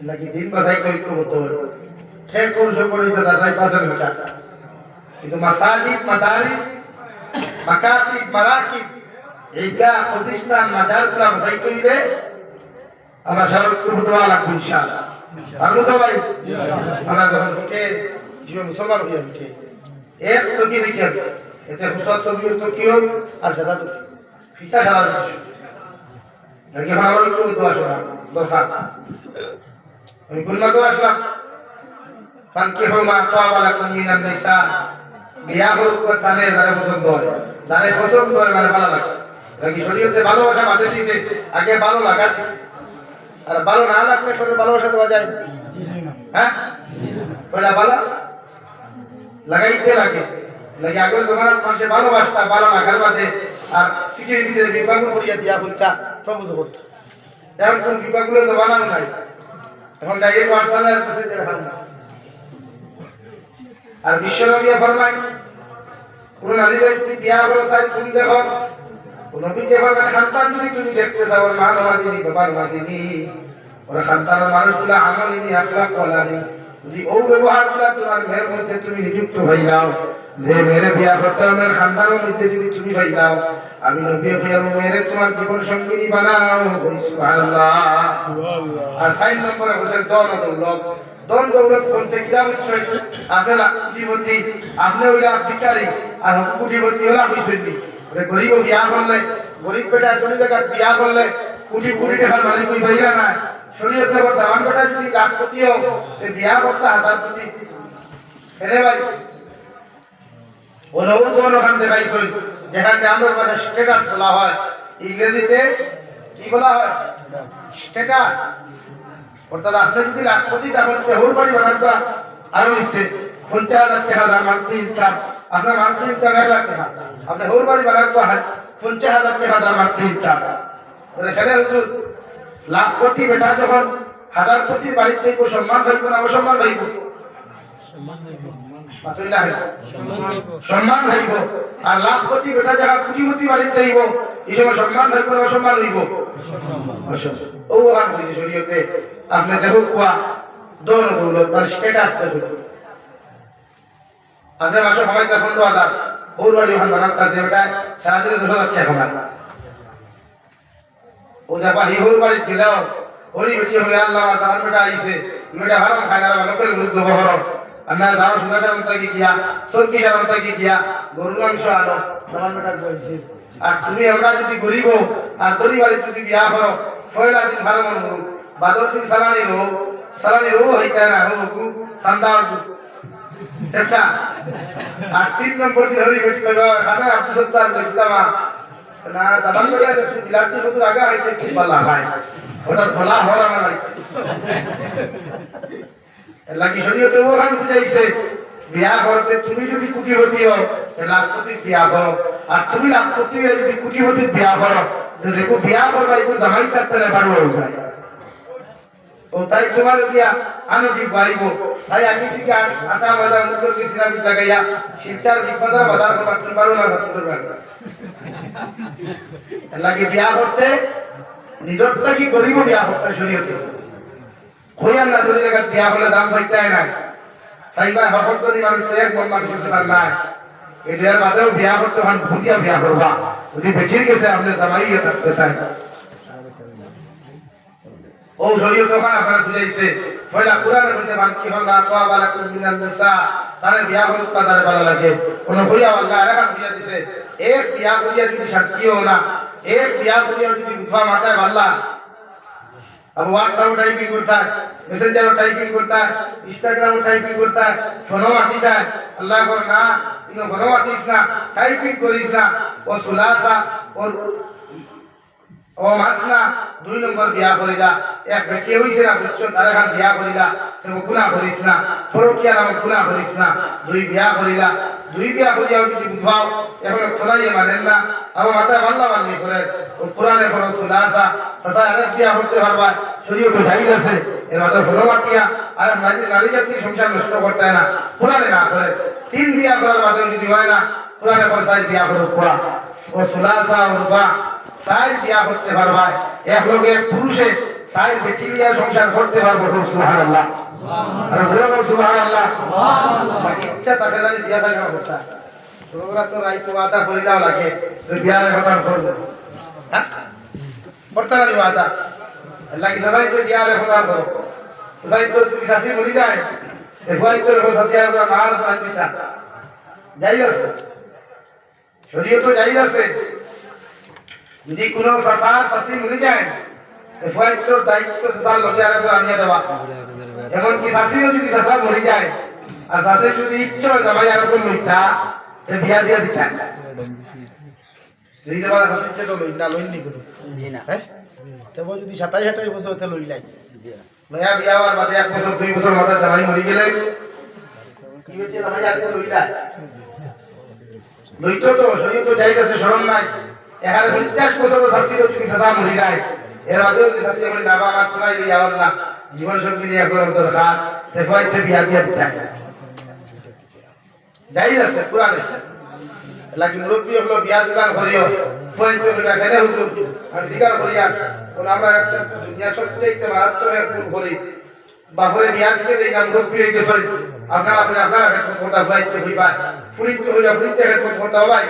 S1: নাকি দিন বাসাই তো ঐক্যবদ্ধ হলো খেয়ে কোন সম্পর্কিত দাঁড়াই পাঁচের মিটার। কিন্তু মাসাজিদ মাদারিস মাকাতিব মারাকিব ঈদগাহ কবরস্তান মাজারগুলো বাসাই তৈলে আমরা সবাই বুঝবা লাগবে ইনশাআল্লাহ। আর তো ভাই আমরা যখন উঠে জীবন মুসলমান হয়ে উঠে এক তো কি দেখি এতে হুসাত তো কি হোক আর সেটা তো ফিতা খেলার নাকি আমার একটু দোয়া শোনা দরকার। আমি গুন্না তো আসলাম ফানকিহু মা তাবা লাকুম মিনান নিসা বিয়া করুক তানে তারে পছন্দ হয়, তারে পছন্দ হয় মানে ভালো লাগে। নাকি শরীয়তে ভালোবাসা বাদে দিছে, আগে ভালো লাগা দিছে। আর ভালো না লাগলে সরে ভালোবাসা দেওয়া যায়? হ্যাঁ, পয়লা ভালো লাগাইতে লাগে। লাগে আগের তোমার মানুষে ভালোবাসতা, ভালো লাগার বাদে আর সিটির ভিতরে বিভাগুলো করিয়া দিয়া হইতা প্রবোধ করতো। এখন কোন বিভাগুলো তো বানানো নাই, এখন ডাইরেক্ট হোয়াটসঅ্যাপে আর মেসেজ দেওয়া হয়। আর বিশ্বনবী ফরমায় কোন নারী ব্যক্তি বিয়া করো চাই তুমি দেখো, নবী যে ফরমায় সন্তান যদি তুমি দেখতে চাও মা নমাদিনী বাবা নমাদিনী ওরা সন্তানের মানুষগুলা আমলিনী আখলাক ওয়ালানি, যদি ও ব্যবহারগুলা তোমার মেয়ের মধ্যে তুমি নিযুক্ত হয়ে যাও, যে মেয়েরে বিয়া করতে হবে সন্তানের মধ্যে যদি তুমি হয়ে যাও, আমি নবী হইয়া মেয়েরে তোমার জীবন সঙ্গিনী বানাও। সুবহানাল্লাহ। আর 6 নম্বরে হোসেন দন দৌলত। দন দৌলত বলতে কিতাব হচ্ছে আপনারা কোটিপতি, আপনি হইলা ভিখারি, আর কোটিপতি হলা বিশ্বজি। গরিব বিয়া করলে, গরিব বেটা ধনী জায়গায় বিয়া করলে কোটি কোটি টাকার মালিক হই পাইলা না। শরীয়তে কথা আমার বেটা যদি লাখপতি হোক বিয়া করতে হাজার প্রতি এনে ভাই অনুদান ওখান দেখাইছেন, যেখানে আমরা ভাষা স্ট্যাটাস বলা হয়, ইংরেজিতে কি বলা হয়? স্ট্যাটাস। অর্থাৎ আপনি যদি লাখপতি তখন হোর বাড়ি বানাতে আরো নিচ্ছে 50,000 টাকা দাম মান্থলি ইনকাম, আপনার মান্থলি ইনকাম 1 লাখ টাকা, আপনি হোর বাড়ি বানাতে হয় 50,000 টাকা দাম মান্থলি ইনকাম। সেটা হুজুর লাখপতি বেটা যখন হাজারপতির বাড়িতে থাকবো সম্মান পাইব না অসম্মান পাইব? সম্মান পাইব। আর লাখপতি বেটা যারা কোটিপতি বাড়িতে যাইব এই সময় সম্মান পাইব না অসম্মান হইব? ও গান কইছে শরীয়তে আপনি দেখো কুয়া দন দৌলত মানে স্ট্যাটাস দেখো। আপনি মাসে সময়টা 15,000 ওর বাড়ি ওখান বানাতে আছে বেটা সারাদিনে 10,000 টাকা কামায়। ও যাবা হিহুর বাড়ি দিলেও ওরই বেটি হয়ে আল্লাহ আমার বেটা আইছে, বেটা হারাম খায় না লোকের বিরুদ্ধে বহরম আল্লাহ দাও সুদাসারম থেকে গিয়া সরকি সারম থেকে গিয়া গরু মাংস আনো আমার বেটা বলছে। আর তুমি আমরা যদি গরিব আর দরি বাড়ি যদি বিয়া করো ফয়লা দিন ভালো মন করো, বাদর দিন সালানি রো হইতে না হো সান্দা সেটা। আর 3 নম্বর দিন হরি বেটি কইবা খানা আপনি সত্তার বেটামা না দাদা করে দেখছি বিলাতি কত আগা হইতে কি বলা হয় ওটা বলা হল আমার ভাই। লাগি শরীয়তে ওখান বুঝাইছে বিয়া করতে তুমি যদি কোটিপতি হও লাখপতি বিয়া করো, আর তুমি লাখপতি হয়ে যদি কোটিপতি বিয়া করো দেখো বিয়া করবা এগুলো জামাই থাকতে না পারবো ভাই। ও তাই তোমার দিয়া আমি কি গাইব, তাই আমি থেকে আটা ময়দা মুখের কিসিনা বিট লাগাইয়া শীতার বিপদার বাজার করতে পারবো না করতে পারবো। লাগে বিয়া করতে নিজরটা কি করিব বিয়া করতে শরীয়তে কইয়ার না চলে জায়গা বিয়া হলে দাম পাইতে না তাইবা হকর করি মানুষ এক মন মানুষ তার নাই এটার বাদেও বিয়া করতে হন বুঝিয়া বিয়া করবা। যদি বেঠির গেছে আপনি দামাইয়া থাকতে চাই ও শরীয়ত ওখানে আপনারা বুঝাইছে পয়লা কোরআনে বসে মান কি হল আতওয়া বালাকুম মিনান নিসা তারে বিয়া করতে তারে ভালো লাগে কোন কইয়া আল্লাহ আরেকবার বুঝিয়ে দিছে এক বিয়া করিয়া যদি শান্তি হও না, এক বিয়া করিয়া যদি বুধবা মাথায় ভাল্লা अब व्हाट्सएप टाइपिंग करता है, मैसेंजर टाइपिंग करता है, इंस्टाग्राम टाइपिंग करता है, फोनो आती है अल्लाह को ना इनो फोनो आतीस ना टाइपिंग करिस ना ও সুলাসা और ও মাসনা 2 নম্বর বিয়া করিলা এক বেটি হইছে না বুঝছো তারে খান বিয়া করিলা তুমি গুনাহ করিস না ফরকিয়া নাম গুনাহ করিস না। 2 বিয়া করিলা 2 বিয়া করিয়া যদি বুঝাও এখন তোলাই মানেন না আবার মাথায় বাল্লা বাল্লি করে কোরআনে ফরজ সুলাসা সাসা আরেক বিয়া করতে পারবা শরীয়ত জায়েজ আছে এর মাঝে হলো মাতিয়া আর নারী জাতির সংসার নষ্ট করতে হয় না কোরআনে না করে 3 বিয়া করার মাঝে যদি হয় না কোরআনে ফরজ বিয়া করো কোয়া ও সুলাসা ও রুবা 4 বিয়া করতে পারবা এক লগে পুরুষে 4 বেটি বিয়া সংসার করতে পারবো সুবহানাল্লাহ আর বলো সুবহানাল্লাহ সুবহানাল্লাহ ইচ্ছা থাকে জানি বিয়া সাইরা করতে তোমরা তো রাইতো ওয়াদা করিলাও লাগে বিয়ার কথা করব হ্যাঁ করতারা ওয়াদা আল্লাহ কি সাজাই তো বিয়ার কথা করো সাজাই তো তুমি শাসি মরি যায় এবারে তো শাসি আর মার বান্দিটা যাই আছে শরীয়ত জায়েজ আছে। যদি কোনো সাসার শাসি মরি যায় এবারে তো দায়িত্ব সাসার লগে আর আনিয়ে দেওয়া, এমন কি শাসিও যদি সাসা মরি যায় আর সাথে যদি ইচ্ছা হয় জামাই আর কোন লইতা তে বিয়া দিয়া দিতা দিতে পারে হাসিতে তো লই না লইনি কোনো জি না হ্যাঁ তবে যদি 27 বছর হতে লইলাই জি নয়া বিয়া হওয়ার বাদে 1 বছর 2 বছর মাথা জামাই মরি গেলে কি হচ্ছে জামাই আর কোন লইলা লইতো তো শরীর তো যাইতেছে শরম নাই এখানে 50 বছর শাস্তির যদি সাজা মরি যায় এর আগে যদি শাস্তি বলি না বাবা আমার তোলাই লই আওয়াজ না জীবন সঙ্গী নিয়ে এখন দরকার তে হয়তো বিয়া দিয়া দিতা যাই আছে পুরানে লাগি মুরব্বি হলো বিয়া দোকান করিও পয়েন্টে হইবা কেনে হুজুর আর দিগার করিয়া কোন আমরা একটা দুনিয়া সবচেয়ে মারাত্মক এক ভুল করি বাপরে বিয়া দিতে দেই না মুরব্বি হইতে সই আপনারা কথা হইতে হইবা পুরিতে হইবা পুরিতে কথা হবাই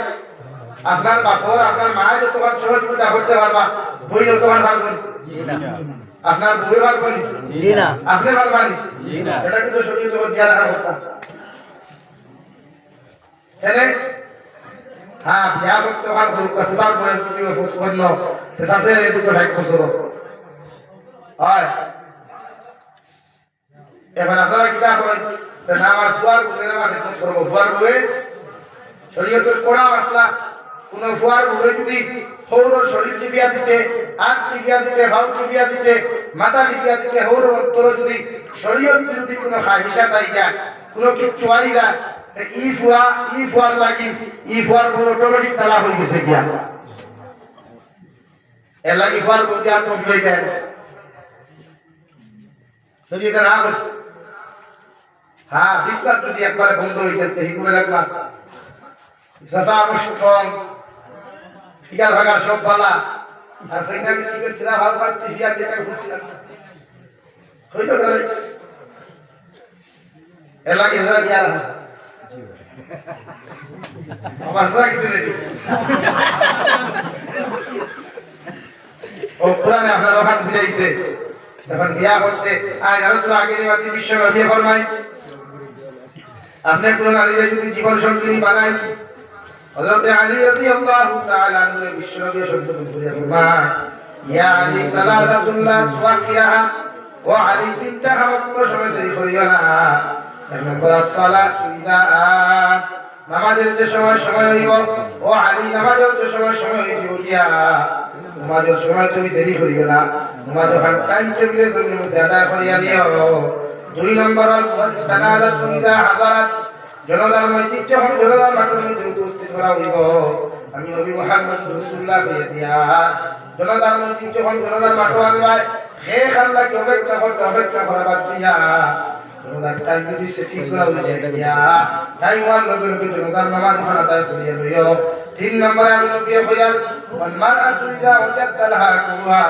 S1: আপনার বাপর আপনার মা যতবার সহযোগিতা করতে পারবা বই যতবার পারবেন জি না আপনার বই পারবেন জি না আপনি পারবেন জি না এটা কিন্তু শরীর জগৎ দিয়া রাখা কথা এনে হ্যাঁ বিয়া করতে পার গরু কাছে সার বই পুরিও ফসবন্ন এসাসে এই দুটো ভাগ বছর হয় এবার আপনারা কি তা করেন না আমার ফুয়ার বউয়ের আমাকে করব ফুয়ার বউয়ে শরীয়তের কোরা মাসলা কোন ফুয়ার বউয়ে যদি হৌরর শরীর টিপিয়া দিতে আট টিপিয়া দিতে হাউ টিপিয়া দিতে মাথা টিপিয়া দিতে হৌরর অন্তর যদি শরীয়ত বিরোধী কোন খাহিসা তাই যায় কোন কিছু আই যায় ই ফুয়ার লাগি ই ফুয়ার বউ অটোমেটিক তালা হয়ে গেছে গিয়া এর লাগি ফুয়ার বউ দিয়ে আত্ম হয়ে যায় শরীয়তে না করছে হ্যাঁ বিস্তার যদি একবারে বন্ধ হয়ে যেতে হিকুমে লাগলা সাসা আমার স্ট্রং ফিগার ভাগার সব বালা আর ফাইনালি কি করছিলা ভালো পারতে ফিয়া যেটা ঘুরছিলাম হইতো গেলে এলাকি হয়ে বিয়ার আমার সাথে কিছু রেডি ও পুরানে আপনার ওখান বুঝাইছে যখন বিয়া করতে আয় আরো তো আগে দেওয়াতে বিশ্ব বিয়ে ফরমাই আপনি কোন নারীর যদি জীবন সঙ্গী বানাই হযরত আলী রাদিয়াল্লাহু তাআলা আনহু বিশ্বনবী শব্দ করে ফরমায় ইয়া আলী সালাতুল্লাহ তুওয়াকিরাহা ও আলী তিনটা হামক সময় দেরি করিও না এক নম্বর সালাত ইদা নামাজের যে সময় হইব ও আলী নামাজের যে সময় হইব গিয়া নামাজের সময় তুমি দেরি করিও না নামাজ যখন টাইম টেবিলে তুমি আদায় করিয়া নিও দুই নম্বর জানাজা তুমি দা হাজারাত জনতার মসজিদ যখন জনতার মাঠের মধ্যে উপস্থিত করা হইব আমি নবী মুহাম্মদ রাসূলুল্লাহ কইয়া দিয়া জনতার মসজিদ যখন জনতার মাঠে আনবাই হে খাল্লা কি অপেক্ষা করা বাদ দিয়া জনতার টাইম যদি সেটিং করা হইয়া দিয়া টাইম ওয়ান লগে লগে জনতার নামাজ পড়া আদায় করিয়া লইও তিন নম্বরে আমি নবী কইয়া ওয়াল মারআতু ইদা ওয়াজাদালহা কুহা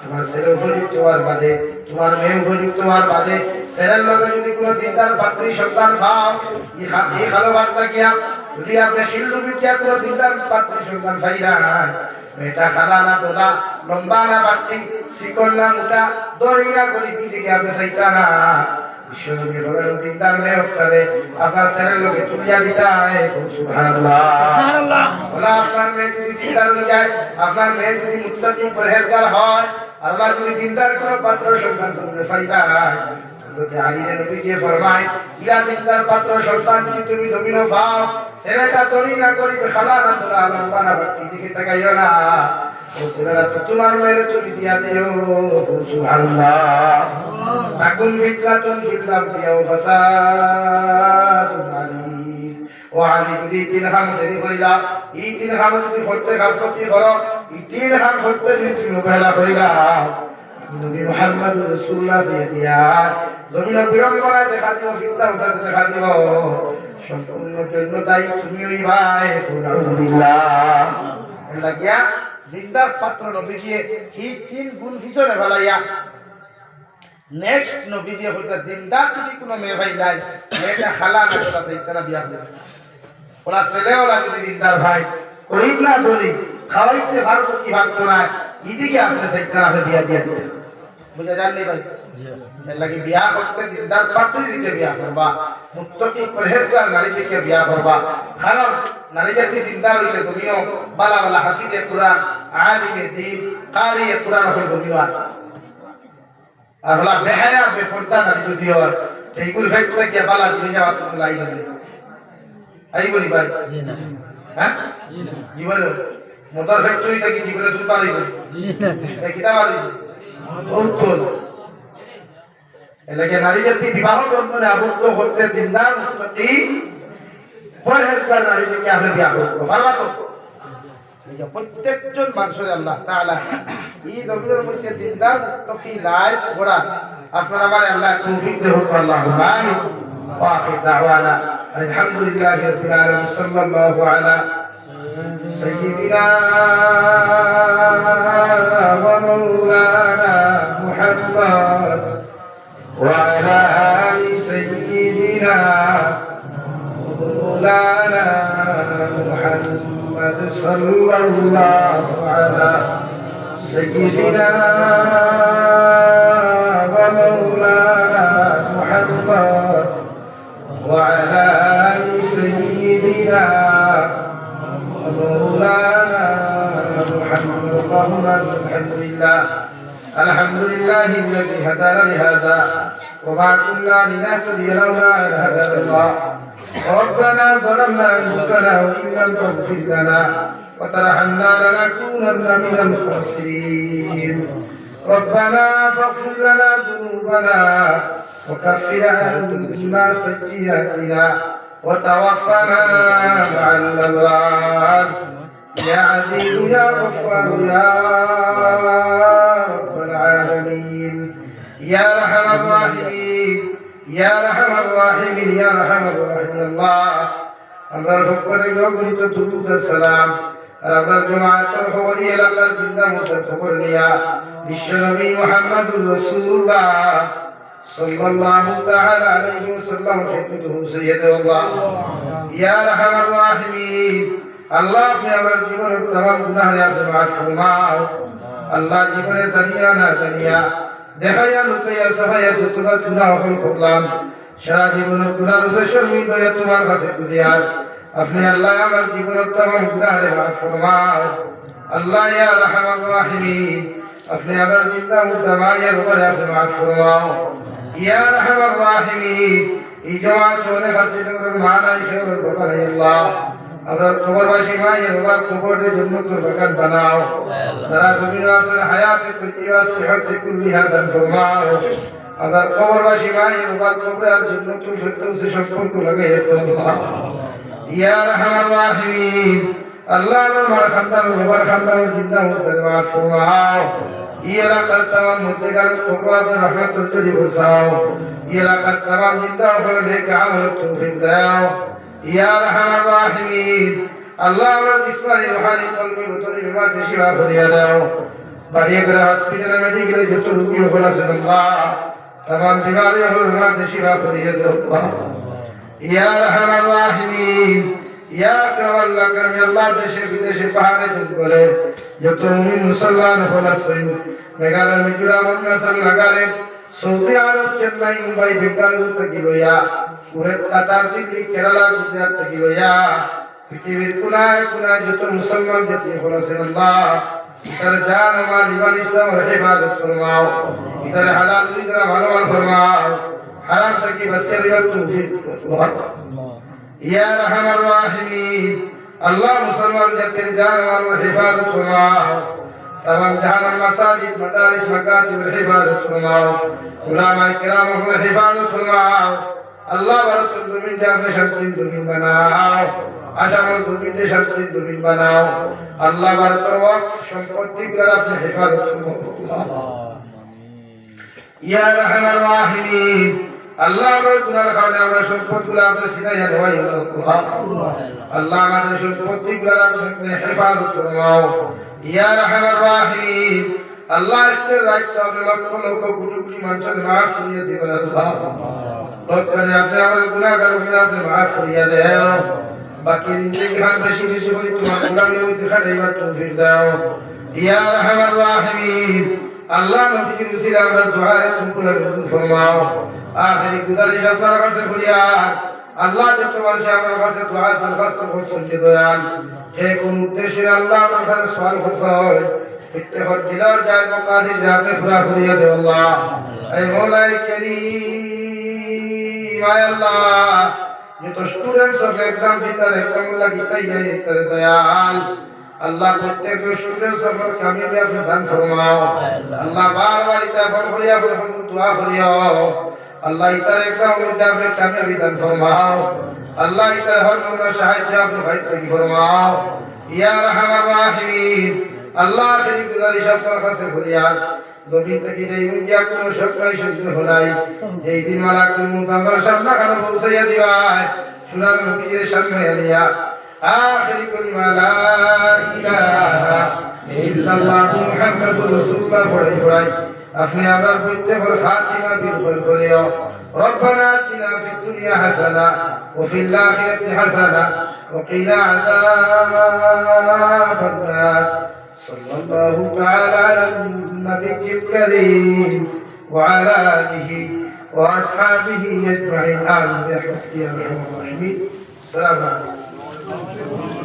S1: তোমার ছেলে উপযুক্ত হওয়ার বাদে তোমার মেয়ে উপযুক্ত হওয়ার বাদে ছেলের লগে যদি কোনো চিন্তার পাত্রী সন্তান পাও এই ভালো বার্তা গিয়া যদি আপনি শিলডুবি গিয়া কোনো চিন্তার পাত্রী সন্তান পাইলেন মেয়েটা খালা না দোলা লম্বা না বাড়তি শিকল না মোটা দড়ি না গলি দিকে আপনি চাইতা না বিশ্বনবী বলেন চিন্তার মেয়ে হটারে আপনার ছেলের লগে তুলিয়া দিতা সুবহানাল্লাহ সুবহানাল্লাহ বলা আপনার মেয়ে যদি চিন্তার হয়ে যায় আপনার মেয়ে যদি মুত্তাকি পরহেজগার হয় আল্লাহ যদি চিন্তার কোনো পাত্র সন্তান তুমি পাইবা হযরত আলী নবী কে ফরমায় ইলা চিন্তার পাত্র সন্তান যদি তুমি জমিন পাও ছেলেটা দড়ি না করিবে খালা না তোলা লম্বা না বাড়তি দিকে তাকাইও না ও ছেলেরা তো তোমার মেয়ের তুমি দিয়া দিও সুবহানাল্লাহ তাকুন ফিতনাতুন ফিল আরদি ওয়া ফাসাদুন আলীম ও আলী যদি তিন হাম দেরি করিলা এই তিন হাম যদি করতে গাফলতি করো এই তিন হাম করতে যদি তুমি অবহেলা করিলা নবী মুহাম্মদ রাসূলুল্লাহ দিয়া জমিন বিড়ম্বনায় দেখা দিব ফিতনা ফাসাদ দেখা দিব সম্পূর্ণ জন্য দায়ী তুমি ওই ভাই আলহামদুলিল্লাহ লাগিয়া দিনদার পাত্র নবী দিয়ে এই তিন গুণ পিছনে ফেলাইয়া নেক্সট নবী দিয়ে হইতা দিনদার যদি কোনো মেয়ে ভাই নাই মেয়েটা খালা না তোলা সেইটারা বিয়া করবে ওলা ছেলে ওলা যদি দিনদার ভাই গরিব না ধনী খাওয়াইতে ভালো কি ভাবতো না এদিকে আপনি সেইটারা বিয়া দিয়া দিতে বুঝা জানলি ভাই এর লাগি বিয়া করতে দিনদার পাত্রী দিতে বিয়া করবা মুত্তাকি পরহেজগার নারী থেকে বিয়া করবা কারণ নারী জাতি দিনদার হইলে তুমিও বালা বালা হাফিজে কুরআন আলিমে দ্বীন কারি কুরআন হইল তুমিও আর হলা বেহায়া বেপরদা নারী যদি হয় এইগুলো ফ্যাক্টরি কি বালা দিয়ে যাওয়া তো লাই হবে আই বলি ভাই
S2: জি না
S1: হ্যাঁ জীবনে মোটর ফ্যাক্টরি থেকে জীবনে দুধ পারিব
S2: জি না
S1: কিটা পারিব উত্তর এলাকে নারী জাতি বিবাহ বন্ধনে আবদ্ধ হতে দিনদার মুত্তাকি পরহেজগার নারীদেরকে আপনি বিয়া করবো পারবা তো প্রত্যেকজন মানুষের আল্লাহ তাআলা এই জমিনের মধ্যে দিনদার মুত্তাকি লাইফ গড়া আপনার আমার আল্লাহ তৌফিক দেহ আল্লাহুম্মা আমিন ওয়া আখির দাওয়ানা আলহামদুলিল্লাহি রাব্বিল আলামিন সাল্লাল্লাহু আলা সাইয়্যিদিনা ওয়া মাওলানা মুহাম্মদ ওয়া আলা আলি সাইয়্যিদিনা مولانا محمد صلى الله على سيدنا ومولانا محمد وعلى آل سيدنا ومولانا محمد اللهم الحمد لله الذي هدانا لهذا وما كنا لنهتدي لولا أن هدانا الله ربنا ظلمنا أنفسنا وإن لم تغفر لنا وترحمنا لنكونن من الخاسرين ربنا فاغفر لنا ذنوبنا وكفر عنا سيئاتنا وتوفنا مع الأبرار يا عزيز يا غفار يا رب العالمين يا أرحم الراحمين يا أرحم الراحمين يا أرحم الراحمين الله আমরা সকলে গণিত দুরুদ সালাম আর আমরা জামাতের খবর এলাকার জিন্দা মুতার খবর নিয়া বিশ্বনবী মুহাম্মদুর রাসূলুল্লাহ সাল্লাল্লাহু তাআলা আলাইহি ওয়াসাল্লাম খিদমতুহু সাইয়্যিদুল্লাহ ইয়া আরহামার রাহিমিন আল্লাহ আপনি আমার জীবনের तमाम গুনাহ আপনি মাফ ফরমাও আল্লাহ জীবনে দুনিয়া না দুনিয়া দেখাইয়া লুকাইয়া সাফাইয়া যত গুনাহ হল করলাম সারা জীবনের গুনাহ শর্মিন্দা তোমার কাছে কুদিয়া আপনি আল্লাহ আমার জীবনের तमाम গুনাহ মাফ ফরমাও আল্লাহ ইয়া আরহামার রাহিমিন আপনি আমার জিন্দা মুতামায়ের উপরে আপনি মাফ ফরমাও ইয়া আরহামার রাহিমিন এই জামাত ওনে কাছে করার মানাই খেয়াল বাবা আল্লাহ আমার কবরবাসী মায়ের বাবা কবরের জন্য তোর বাগান বানাও তারা দুনিয়া আসল হায়াতে কুল্লিয়া সিহতে কুল্লিহা দান ফরমাও আমার কবরবাসী মায়ের বাবা কবরের জন্য তোর সত্যে সম্পর্ক লাগাইয়া দাও আল্লাহ ইয়া আরহামার রাহিমিন আল্লাহ আমার খানদান বাবার খানদান জিন্দা মুদ্দার মাফ ফরমাও এই এলাকার तमाम মুর্দেগার কবর আপনি রহমতের জরি বসাও এই এলাকার तमाम জিন্দা হলে নেক আমল তৌফিক দাও ইয়া আরহামার রাহিমিন আল্লাহ আমার ইসমাইল রুহানি কলবি ভিতরে বিমার শিফা করিয়া দাও বাড়িয়ে করে হসপিটালে মেডিকেলে যত রোগী হল আছে আল্লাহ तमाम বিমারি হল বিমার শিফা করিয়া দাও আল্লাহ ইয়া আরহামার রাহিমিন ইয়া আকরামাল্লাহ কারণ আল্লাহ দেশে বিদেশে পাহাড়ে জঙ্গলে যত মুমিন মুসলমান হল আছে মেঘালয় মিজোরাম অরুণাচল নাগাল্যান্ড সৌদি আরব চেন্নাই মুম্বাই বেঙ্গালুরু থেকে লইয়া কুয়েত কাতার দিল্লি কেরালা গুজরাট থেকে লইয়া পৃথিবীর কোনায় কোনায় যত মুসলমান জাতি হল আছেন আল্লাহ ইতার জান মাল ইমান ইসলামের হেফাজত ফরমাও ইতার হালাল রিজক হালাল ফরমাও হারাম থেকে বাঁচিয়ে রাখার তৌফিক দাও ইয়া আরহামার রাহিমিন আল্লাহ মুসলমান জাতির জান মাল হেফাজত ফরমাও तमाम जहां मसाजिद मदारिस मकातिब हिफाजत फरमाओ उलमाए किराम की हिफाजत फरमाओ अल्लाह भारत जमीन पे अपने शांति जमीन बनाओ आसाम जमीन पे शांति जमीन बनाओ अल्लाह भारत वक्फ संपत्ति की अपने हिफाजत फरमाओ या रहमान राहिमीन अल्लाह আমার গুনাহ খানে আমরা সম্পদগুলো আপনি সিনাইয়া দেওয়াই আল্লাহ আমাদের সম্পত্তিগুলো আপনি হেফাজত ফরমাও ইয়া রহমার রাহিম আল্লাহ আজকের রাতটা আপনি লক্ষ লক্ষ কোটি কোটি মানুষের মাফ করিয়ে দিবেন আল্লাহ বরকতে আপনি আমার গুনাহগারগুলো আপনি মাফ করিয়ে দাও বাকি জিন্দেগি খান বেশি বেশি করে তোমার গোলামি হইতে খাটাইবার তৌফিক দাও ইয়া রহমার রাহিম আল্লাহ নবীর উসিলা আমরা দুআরে কবুল ফরমাও আখিরি গুজারিশ আপনার কাছে ফরিয়াদ আল্লাহ যে তোমার আমার কাছে দোয়া দরখাস্ত করছেন যে দয়াল হে কোন উদ্দেশ্যে আল্লাহ আমার কাছে সওয়াল করছেন ইত্তেখাদ দিলার যায় মাকাসিদ আপনি পুরা করিয়া দেও আল্লাহ হে মওলাই করিম মায় আল্লাহ যত স্টুডেন্টস অফ এক্সাম ভিতরে এক্সাম লাগিতাই যায় তারে দয়াল আল্লাহ প্রত্যেক স্টুডেন্টস অফ কামিয়াবি আপনি দান ফরমাও আল্লাহ বারবার ইতা ফোন করিয়া দোয়া করিও আল্লাহ ইতার এক্সাম মধ্যে আপনি কামিয়াবি দান ফরমাও আল্লাহ ইতার হর মনের সাহায্য আপনি ভাইত কি ফরমাও ইয়া রাহমার রাহিম আল্লাহ আখিরি গুজারিশ আপনার কাছে ফরিয়াদ জমিন থেকে যেই মুজিয়া কোনো শোক নাই সন্দেহ নাই এই দিন মালাকুল মউত আমার সামনে খানা পৌঁছাইয়া দিবাই সুনাম নবীর সামনে আনিয়া আখিরি কলিমা লা ইলাহা ইল্লাল্লাহু মুহাম্মাদুর রাসূলুল্লাহ পড়াই আপনি আমার প্রত্যেকের খাতিমা বিল খায়র করিও ربنا آتنا في الدنيا حسنة وفي الآخرة حسنة وقنا عذاب النار صلى الله تعالى على النبي الكريم وعلى آله وأصحابه أجمعين آمين برحمتك يا أرحم الراحمين السلام عليكم